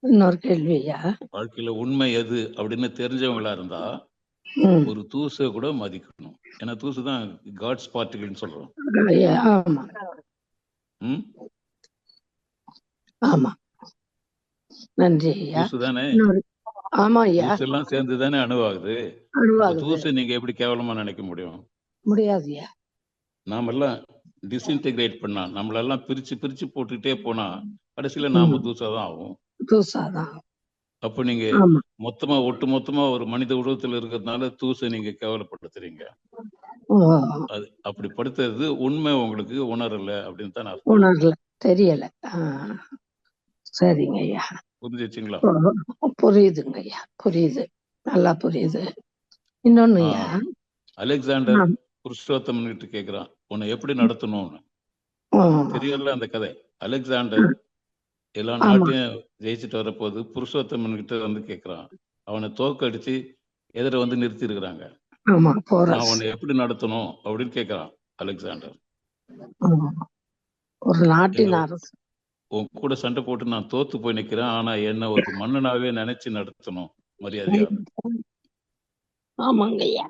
இன்னொரு கேள்வியா? வாழ்க்கையில உண்மை எது அப்படின்னு தெரிஞ்சவங்களா இருந்தா ம். ஒரு தூசை கூட மதிக்கணும். ஏன்னா தூசு தான் காட்ஸ் பார்ட்டிகள்னு சொல்றோம். ஆமா ம் ஆமா. நன்றி ஐயா. தூசு தானே, இன்னொரு ஆமா ஐயா, தூசு எல்லாம் சேர்ந்து தானே அணுவாகுது. அப்ப அணுவாகுது. தூசு நீங்க எப்படி கேவலமா நினைக்க முடியும்? முடியாது ஐயா. நாமெல்லாம் டிஸ்இன்டெகிரேட் பண்ணா, நம்மளெல்லாம் பிரிச்சு பிரிச்சு போட்டுக்கிட்டே போனா கடைசியில நாம தூசாதான் ஆகும். தூசாதான். அப்ப நீங்க ஆமா. மொத்தமா ஒட்டு மொத்தமா ஒரு மனித உருவத்துல இருக்கிறதுனால தூசை நீங்க கேவலப்படுத்துறீங்க. ஓ, அது அப்படி படுத்துறது உண்மை உங்களுக்கு உணரல அப்படின்னு தான் அர்த்தம். உணரல, தெரியல. சரிங்க ஐயா. புரிஞ்சிச்சுங்களா? புரியுதுங்க ஐயா, புரியுது, நல்லா புரியுது. இன்னொன்னு ஐயா, அலெக்சாண்டர் புருஷோத்தமன் கிட்ட கேக்குறான், உன்னை எப்படி நடத்தணும்னு. தெரியல அந்த கதை. அலெக்சாண்டர் எல்லா நாட்டையும் ஜெயிச்சுட்டு வரப்போது புருஷோத்தமன் கிட்ட வந்து கேக்குறான். அவனை தோக்கடிச்சு எதிர வந்து நிறுத்தி இருக்கிறாங்க. நான் உன்னை எப்படி நடத்தணும் அப்படின்னு கேக்குறான் அலெக்சாண்டர். ஒரு நாட்டின் அரசு உன் கூட சண்டை போட்டு நான் தோத்து போய் நிக்கிறேன், ஆனா என்ன ஒரு மன்னனாவே நினைச்சு நடத்தணும் மரியாதையா. ஆமாங்க ஐயா.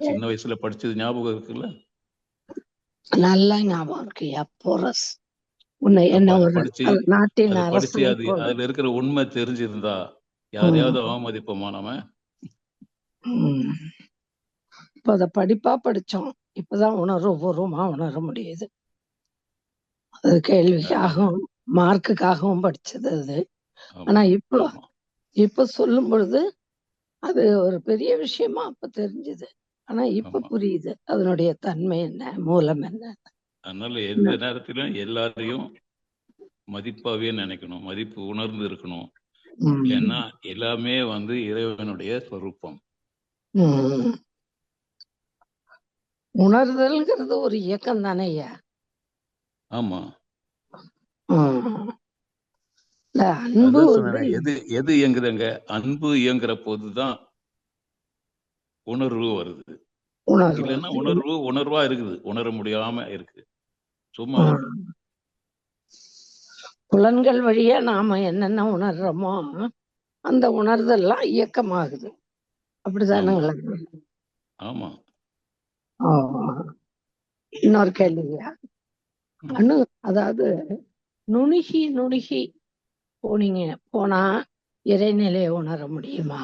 சின்ன வயசுல படிச்சது ஞாபகம் இருக்குல்ல? நல்லா ஞாபகம் இருக்கு ஐயா. போரஸ் உன்னை என்ன ஒரு நாட்டின் அரசு அதுல இருக்கிற உண்மை தெரிஞ்சிருந்தா யாரையாவது அவமதிப்போமா நாம? இப்ப அத படிப்பா படிச்சோம், இப்பதான் உணர்வுபூர்வமா உணர முடியுது. அது கேள்விக்காகவும் மார்க்குக்காகவும் படிச்சது அது. ஆனா இப்ப சொல்லும் பொழுது அது ஒரு பெரிய விஷயமா அப்ப தெரிஞ்சது. ஆனா இப்ப புரியுது அதனுடைய தன்மை என்ன, மூலம் என்ன. அதனால எந்த நேரத்திலும் எல்லாரையும் மதிப்பாவே நினைக்கணும், மதிப்பு உணர்ந்து இருக்கணும். ஏன்னா எல்லாமே வந்து இறைவனுடைய ஸ்வரூபம். உணர்தல்ங்கிறது ஒரு இயக்கம் தானே ஐயா? ஆமா. அன்பு எது இயங்குதுங்க? அன்பு இயங்குற போதுதான் உணர்வு வருது. இல்லைன்னா உணர்வு உணர்வா இருக்குது, உணர முடியாம இருக்கு, சும்மா இருக்கு. புலன்கள் வழியா நாம என்னென்ன உணர்றோமோ அந்த உணர்தெல்லாம் இயக்கமாகுது, அப்படிதானுங்களா? ஆமா. இன்னொரு கேள்வியா? அதாவது நுணுகி நுணுகி போனா இறைநிலையை உணர முடியுமா?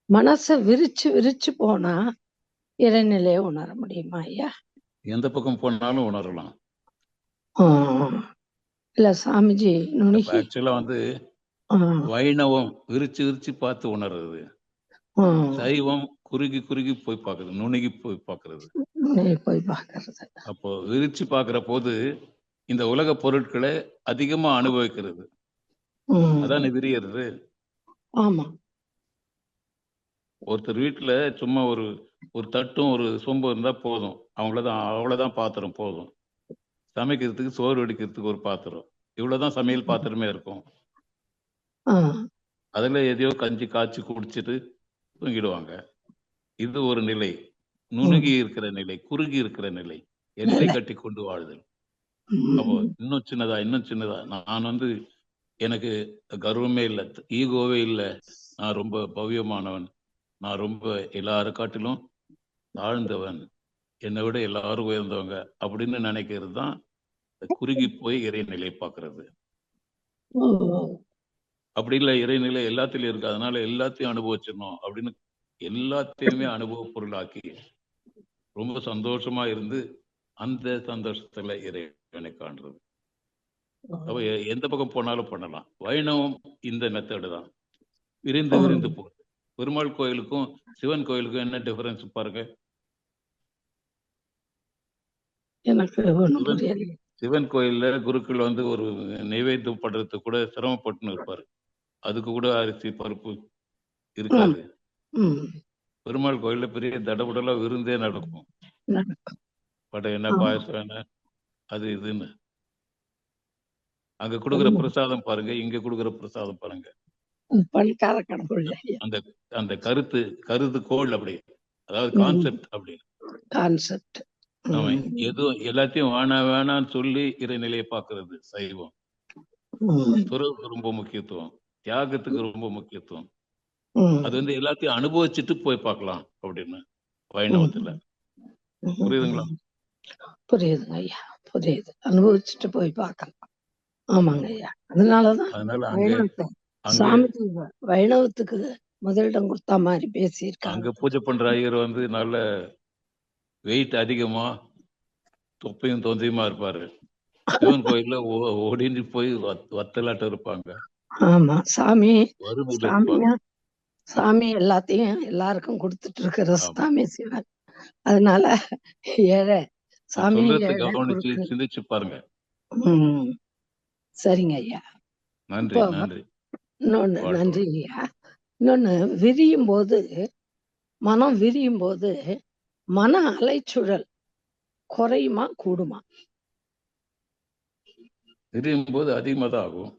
மனசை விரிச்சு விரிச்சு போனா இறைநிலையை உணர முடியுமா ஐயா? எந்த பக்கம் போனாலும் உணரலாம். இல்ல சாமிஜி, நுணுகி ஆக்சுவலா வந்து வைணவம் விரிச்சு விரிச்சு பார்த்து உணர்றது, சைவம் குறுகி குறுகி போய் பார்க்கறது, நுணுகி போய் பார்க்கறது. அப்போ விரிச்சு பார்க்கிற போது இந்த உலக பொருட்களை அதிகமா அனுபவிக்கிறது, அதானே விரியறது. ஆமா. ஒருத்தர் வீட்டுல சும்மா ஒரு தட்டும் ஒரு சொம்பு இருந்தா போதும், அவ்வளவுதான் பாத்திரம் போதும். சமைக்கிறதுக்கு சோறு வடிக்கிறதுக்கு ஒரு பாத்திரம், இவ்வளவுதான் சமையல் பாத்திரமே இருக்கும். அதுல எதையோ கஞ்சி காய்ச்சி குடிச்சிட்டு தூங்கிடுவாங்க. இது ஒரு நிலை, நுணுகி இருக்கிற நிலை, குறுகி இருக்கிற நிலை, எல்லை கட்டி கொண்டு வாழுதல். அப்போ இன்னும் சின்னதா நான் வந்து எனக்கு கர்வமே இல்லை, ஈகோவே இல்லை, நான் ரொம்ப பவ்யமானவன், நான் ரொம்ப எல்லாரும் காட்டிலும் தாழ்ந்தவன், என்னை விட எல்லாரும் உயர்ந்தவங்க அப்படின்னு நினைக்கிறது தான் குறுகி போய் இறைநிலை பார்க்கறது. அப்படி இல்லை, இறைநிலை எல்லாத்திலும் இருக்கு, அதனால எல்லாத்தையும் அனுபவிச்சிடணும் அப்படின்னு எல்லாத்தையுமே அனுபவ பொருளாக்கி ரொம்ப சந்தோஷமா இருந்து அந்த சந்தோஷத்துல இறைவனை காண்றது. அப்ப எந்த பக்கம் போனாலும் பண்ணலாம். வைணவம் இந்த மெத்தடு தான், விரிந்து விரிந்து போகுது. பெருமாள் கோயிலுக்கும் சிவன் கோயிலுக்கும் என்ன டிஃபரன்ஸ் பாருங்க. சிவன் கோயில்ல குருக்கள் வந்து ஒரு நைவேத்தியம் பண்றதுக்கு கூட சிரமப்பட்டுன்னு இருப்பாரு, அதுக்கு கூட அரிசி பருப்பு இருக்காது. பெருமாள் கோயில்ல பெரிய தடபுடலா விருந்தே நடக்கும், பட் என்ன பாயசம் என்ன அது இதுன்னு. அங்க கொடுக்குற ஆமா. பிரசாதம் பாருங்க, இங்க கொடுக்குற பிரசாதம் பாருங்க. பணக்கார கடவுள் ஐயா. அந்த அந்த கருதுகோள் அப்படி, அதாவது கான்செப்ட் அப்படி. கான்செப்ட். ஆமா, எதுவும் எல்லாத்தையும் வேணான்னு சொல்லி இறைநிலையை பார்க்கிறது சைவம். துறவுக்கு ரொம்ப முக்கியத்துவம், தியாகத்துக்கு ரொம்ப முக்கியத்துவம். அது வந்து எல்லாத்தையும் அனுபவிச்சுட்டு போய் பார்க்கலாம் அப்படின்னு வைணவத்துல. புரியுதுங்களா? புரியுதுங்க ஐயா, புரியுது. அனுபவிச்சுட்டு போய் பார்க்கலாம். ஆமாங்க ஐயா. அதனாலதான் சாமிக்கு வைணவத்துக்கு முதலிடம் கொடுத்தா மாதிரி பேசியிருக்காங்க. அங்க பூஜை பண்ற ஐயர் வந்து நல்ல வெயிட் அதிகமா தொப்பையும் தொந்தையுமா இருப்பாரு. சிவன் கோயில்ல ஓடிஞ்சு போய் வத்தலாட்டம் இருப்பாங்க. ஆமா, சாமி வறுமையில இருப்பாங்க. சாமி எல்லாத்தையும் எல்லாருக்கும் கொடுத்துட்டு இருக்கிற சாமி சிவன். அதனால ஏழை சாமி கவனிச்சு சிந்திச்சு பாருங்க. சரிங்க ஐயா. நன்றி நன்றி. இன்னொன்னு நன்றி ஐயா. இன்னொன்னு, விரியும் போது மனம் விரியும் போது மன அலைச்சுழல் குறையுமா கூடுமா? விரியும் போது அதிகமா தான் ஆகும்.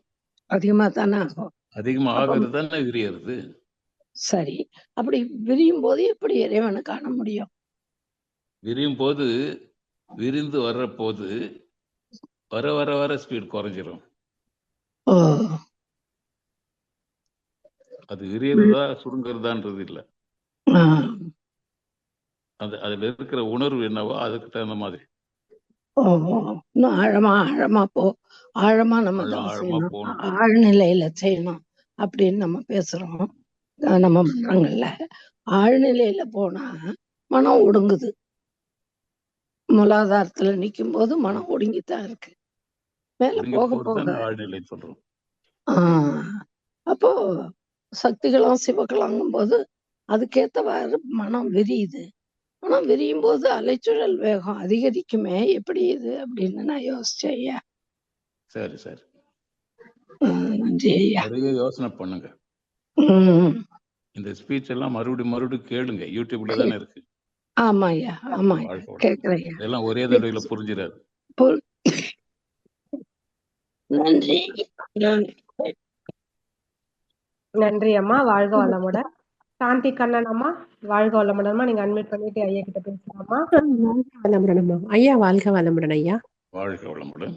அதிகமா தானே ஆகும். அதிகமா ஆகிறது தானே விரியறது. சரி, அப்படி விரியும் போது எப்படி இறைவனை காண முடியும்? விரியும் போது, விரிந்து வர்ற போது வர வர வர ஸ்பீட் குறைஞ்சிரும். அது விரியறதா சுருங்குறதான்றது இல்லை. அதுல இருக்கிற உணர்வு என்னவோ அதுக்கு தகுந்த மாதிரி. இன்னும் ஆழமா ஆழமா நம்ம ஆழ்நிலையில செய்யணும் அப்படின்னு நம்ம பேசுறோம், நம்ம பண்றோங்கல்ல. ஆழ்நிலையில போனா மனம் ஒடுங்குது. மூலாதாரத்துல நிக்கும் போது மனம் ஒடுங்கித்தான் இருக்கு. மேல போக போக ஆழ்நிலை சொல்றோம். அப்போ சக்திகளும் சிவகலாங்கும் போது அதுக்கேத்தவாறு மனம் விரியுது. மனம் விரியும் போது அலைச்சுழல் வேகம் அதிகரிக்குமே, எப்படி இது அப்படின்னு நான் யோசிச்சேன் ஐயா. சரி சரி, நன்றி ஐயா. நிறைய யோசனை பண்ணுங்க. இந்த ஸ்பீச் எல்லாம் மறுபடியும் கேளுங்க, யூடியூப்ல தானே இருக்கு. ஆமா ஐயா, ஆமா கேக்குறேன். இதெல்லாம் ஒரே தடவையில புரிஞ்சிடாது. நன்றி நன்றி அம்மா. வாழ்க வளமுடன். சாந்தி கண்ணன் அம்மா, வாழ்க வளமுடன்மா. நீங்க அட்மிட் பண்ணிட்டு ஐயா கிட்ட பேசலாமா? வளமுடன் அம்மா. ஐயா வாழ்க வளமுடன் ஐயா. வாழ்க வளமுடன்.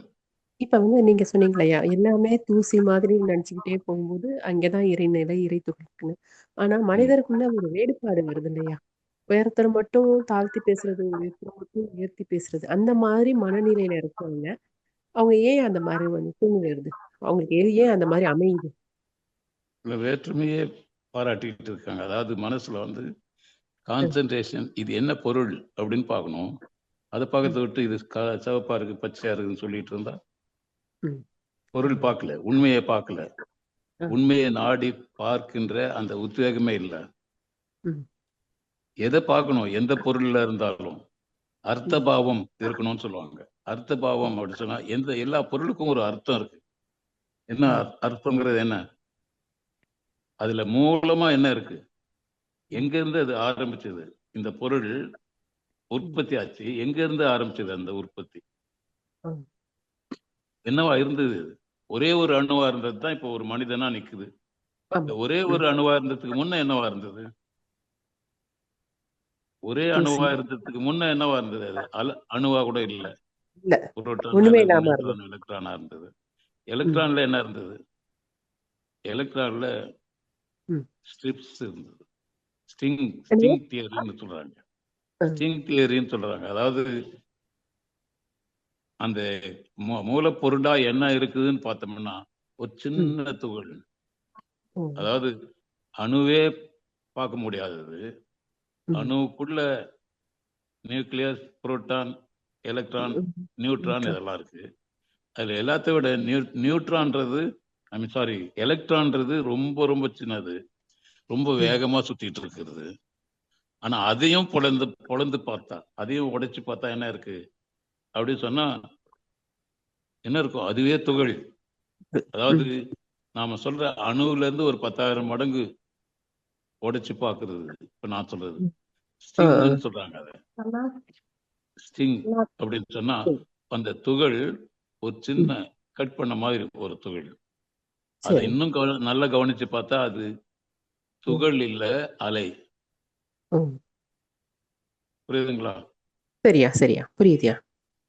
இப்ப வந்து நீங்க சொன்னீங்களா ஐயா, எல்லாமே தூசி மாதிரி நினைச்சுக்கிட்டே போகும்போது அங்கதான் இறைநிலை இறை துகளுக்குன்னு. ஆனா மனிதருக்குள்ள ஒரு வேறுபாடு வருது இல்லையா? உயரத்தர் மட்டும் தாழ்த்தி பேசுறது, உயரத்தர் மட்டும் உயர்த்தி பேசுறது, அந்த மாதிரி மனநிலையில இருக்கவங்க அவங்க ஏன் அந்த மாதிரி வந்து தூங்கி வருது? அவங்களுக்கு ஏன் அந்த மாதிரி அமையுது? வேற்றுமையே பாராட்டிட்டு இருக்காங்க. அதாவது மனசுல வந்து கான்சென்ட்ரேஷன், இது என்ன பொருள் அப்படின்னு பார்க்கணும். அதை பார்க்கறத விட்டு இது சிவப்பா இருக்கு பச்சையா இருக்குன்னு சொல்லிட்டு இருந்தா பொருள் பார்க்கல, உண்மையை பார்க்கல. உண்மையை நாடி பார்க்கின்ற அந்த உத்வேகமே இல்லை. எதை பார்க்கணும்? எந்த பொருள்ல இருந்தாலும் அர்த்த பாவம் இருக்கணும்னு சொல்லுவாங்க. அர்த்த பாவம் அப்படி சொன்னா எல்லா பொருளுக்கும் ஒரு அர்த்தம் இருக்கு. என்ன அர்த்தங்கிறது என்ன? அதுல மூலமா என்ன இருக்கு? எங்க இருந்து அது ஆரம்பிச்சது? இந்த பொருள் உற்பத்தி ஆச்சு, எங்க இருந்து ஆரம்பிச்சது? அந்த உற்பத்தி என்னவா இருந்தது? ஒரே ஒரு அணுவா இருந்தது தான் இப்ப ஒரு மனிதனா நிக்குது. ஒரே ஒரு அணுவா இருந்ததுக்கு முன்ன என்னவா இருந்தது? ஒரே அணுவா இருந்ததுக்கு முன்ன என்னவா இருந்தது? அது அணுவா கூட இல்ல, எலக்ட்ரானா இருந்தது. எலக்ட்ரான்ல என்ன இருந்தது? எலக்ட்ரான்ல ஸ்ட்ரிப்ஸ் இருந்தது. ஸ்டிங் தியரின்னு சொல்றாங்க. ஸ்டிங் தியரின்னு சொல்றாங்க. அதாவது அந்த மூலப்பொருளா என்ன இருக்குதுன்னு பார்த்தோம்னா ஒரு சின்ன துகள், அதாவது அணுவே பார்க்க முடியாதது. அணுக்குள்ள நியூக்ளியஸ், புரோட்டான், எலக்ட்ரான், நியூட்ரான் இதெல்லாம் இருக்கு. அதுல எல்லாத்த விட நியூட்ரான்றது எலக்ட்ரான்றது ரொம்ப ரொம்ப சின்னது, ரொம்ப வேகமா சுத்திட்டு இருக்கிறது. ஆனா அதையும் பொழந்து பார்த்தா, அதையும் உடைச்சு பார்த்தா என்ன இருக்கு அப்படின்னு சொன்னா என்ன இருக்கும்? அதுவே துகள். அதாவது நாம சொல்ற அணுல இருந்து ஒரு 10,000 மடங்கு உடைச்சு பாக்குறது. இப்ப நான் சொல்றது ஸ்டிங்னு சொல்றாங்க. அத ஸ்டிங் அப்படின்னு சொன்னா அந்த துகள் ஒரு சின்ன கட் பண்ண மாதிரி ஒரு துகள். அதை சரி. இன்னும் நல்லா கவனிச்சு பார்த்தா அது துகள் இல்ல, அலை. ம். புரியுதுங்களா? சரியா சரியா புரியுதுயா.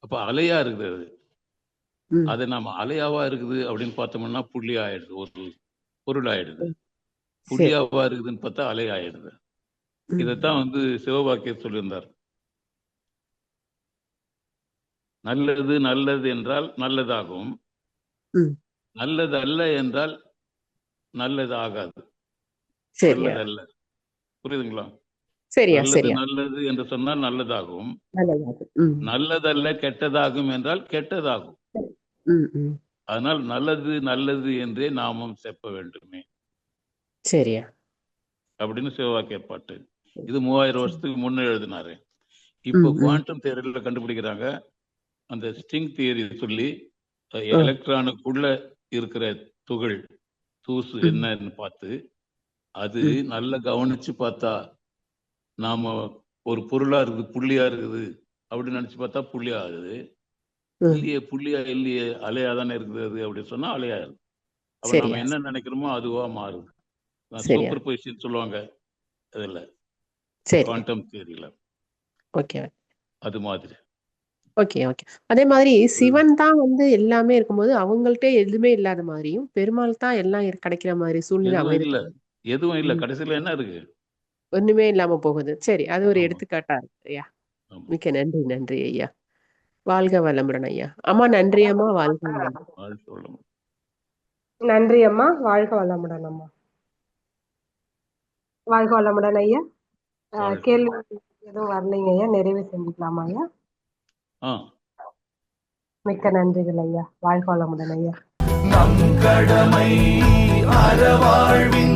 அப்ப அலையா இருக்குது அது. ம். அதை நம்ம அலையாவா இருக்குது அப்படின்னு பார்த்தோம்னா புள்ளி ஆயிடுது, ஒரு பொருள் ஆயிடுது. ம். சரி. புள்ளியாவா இருக்குதுன்னு பார்த்தா அலை ஆயிடுது. ம். இதைத்தான் சிவவாக்கியர் சொல்லியிருந்தார். நல்லது நல்லது என்றால் நல்லதாகும், ம். நல்லது அல்ல என்றால் நல்லது ஆகாது, சரியா நல்லதல்ல. புரியுதுங்களா? சரியா நல்லது சரியா நல்லது என்று சொன்னால் நல்லதாகும், நல்லதாக. ம். நல்லதல்ல கெட்டதாகும் என்றால் கெட்டதாகும். ம். ம். அதனால் நல்லது நல்லது என்றே நாமும் செப்ப வேண்டுமே சரியா. அப்படின்னு சிவவாக்கியர் பாட்டு. இது 3000 வருஷத்துக்கு முன்ன எழுதினாரு. ம். இப்போ ம். குவாண்டம் தியரியில கண்டுபிடிக்கிறாங்க. அந்த ஸ்ட்ரிங் தியரி சொல்லி ம். எலக்ட்ரானுக்குள்ள இருக்கிற துகள் தூசு ம். என்னன்னு பார்த்து, அது ம். நல்லா கவனிச்சு பார்த்தா நாம ஒரு பொருளா இருக்குது, புள்ளியா இருக்குது அப்படின்னு நினைச்சு பார்த்தா புள்ளியா ஆகுது. ம். இல்லையே, புள்ளியா இல்லையே, அலையா தானே இருக்குது அது அப்படின்னு சொன்னா அலையா இருக்கு. அப்ப நம்ம சரியா என்ன நினைக்கிறோமோ அதுவா மாறுது. சரியா சூப்பர் பொசிஷன் சொல்லுவாங்க இதுல, சரி. குவாண்டம் தியரியில. ஓகே அது மாதிரி ஓகே ஓகே. அதே மாதிரி சிவன் தான் வந்து எல்லாமே இருக்கும்போது அவங்கள்ட்ட எதுவுமே இல்லாத மாதிரியும், பெருமாள் தான் எல்லாம் கிடைக்கிற மாதிரி சூழ்நிலை எதுவும் இல்ல, அமையுது. எதுவும் இல்ல. ம். கடைசியில என்ன இருக்கு? ஒண்ணுமே இல்லாம போகுது. சரி, அது ஒரு ஆமா எடுத்துக்காட்டா இருக்கு ஐயா. ஆமா. மிக்க நன்றி நன்றி ஐயா. வாழ்க வளமுடன் ஐயா. அம்மா நன்றி அம்மா. வாழ்க வளமுடன். அது சொல்லணும். நன்றி அம்மா. வாழ்க வளமுடன் அம்மா. வாழ்க வளமுடன் ஐயா. வாழ்க. கேள்வி எதுவும் வரலைங்க ஐயா, நிறைவு செஞ்சுக்கலாமா ஐயா? ஆ மிக்க நன்றிகள் ஐயா. வாழ்க வளமுடன் ஐயா. நம் கடமை அறவாழ்வின்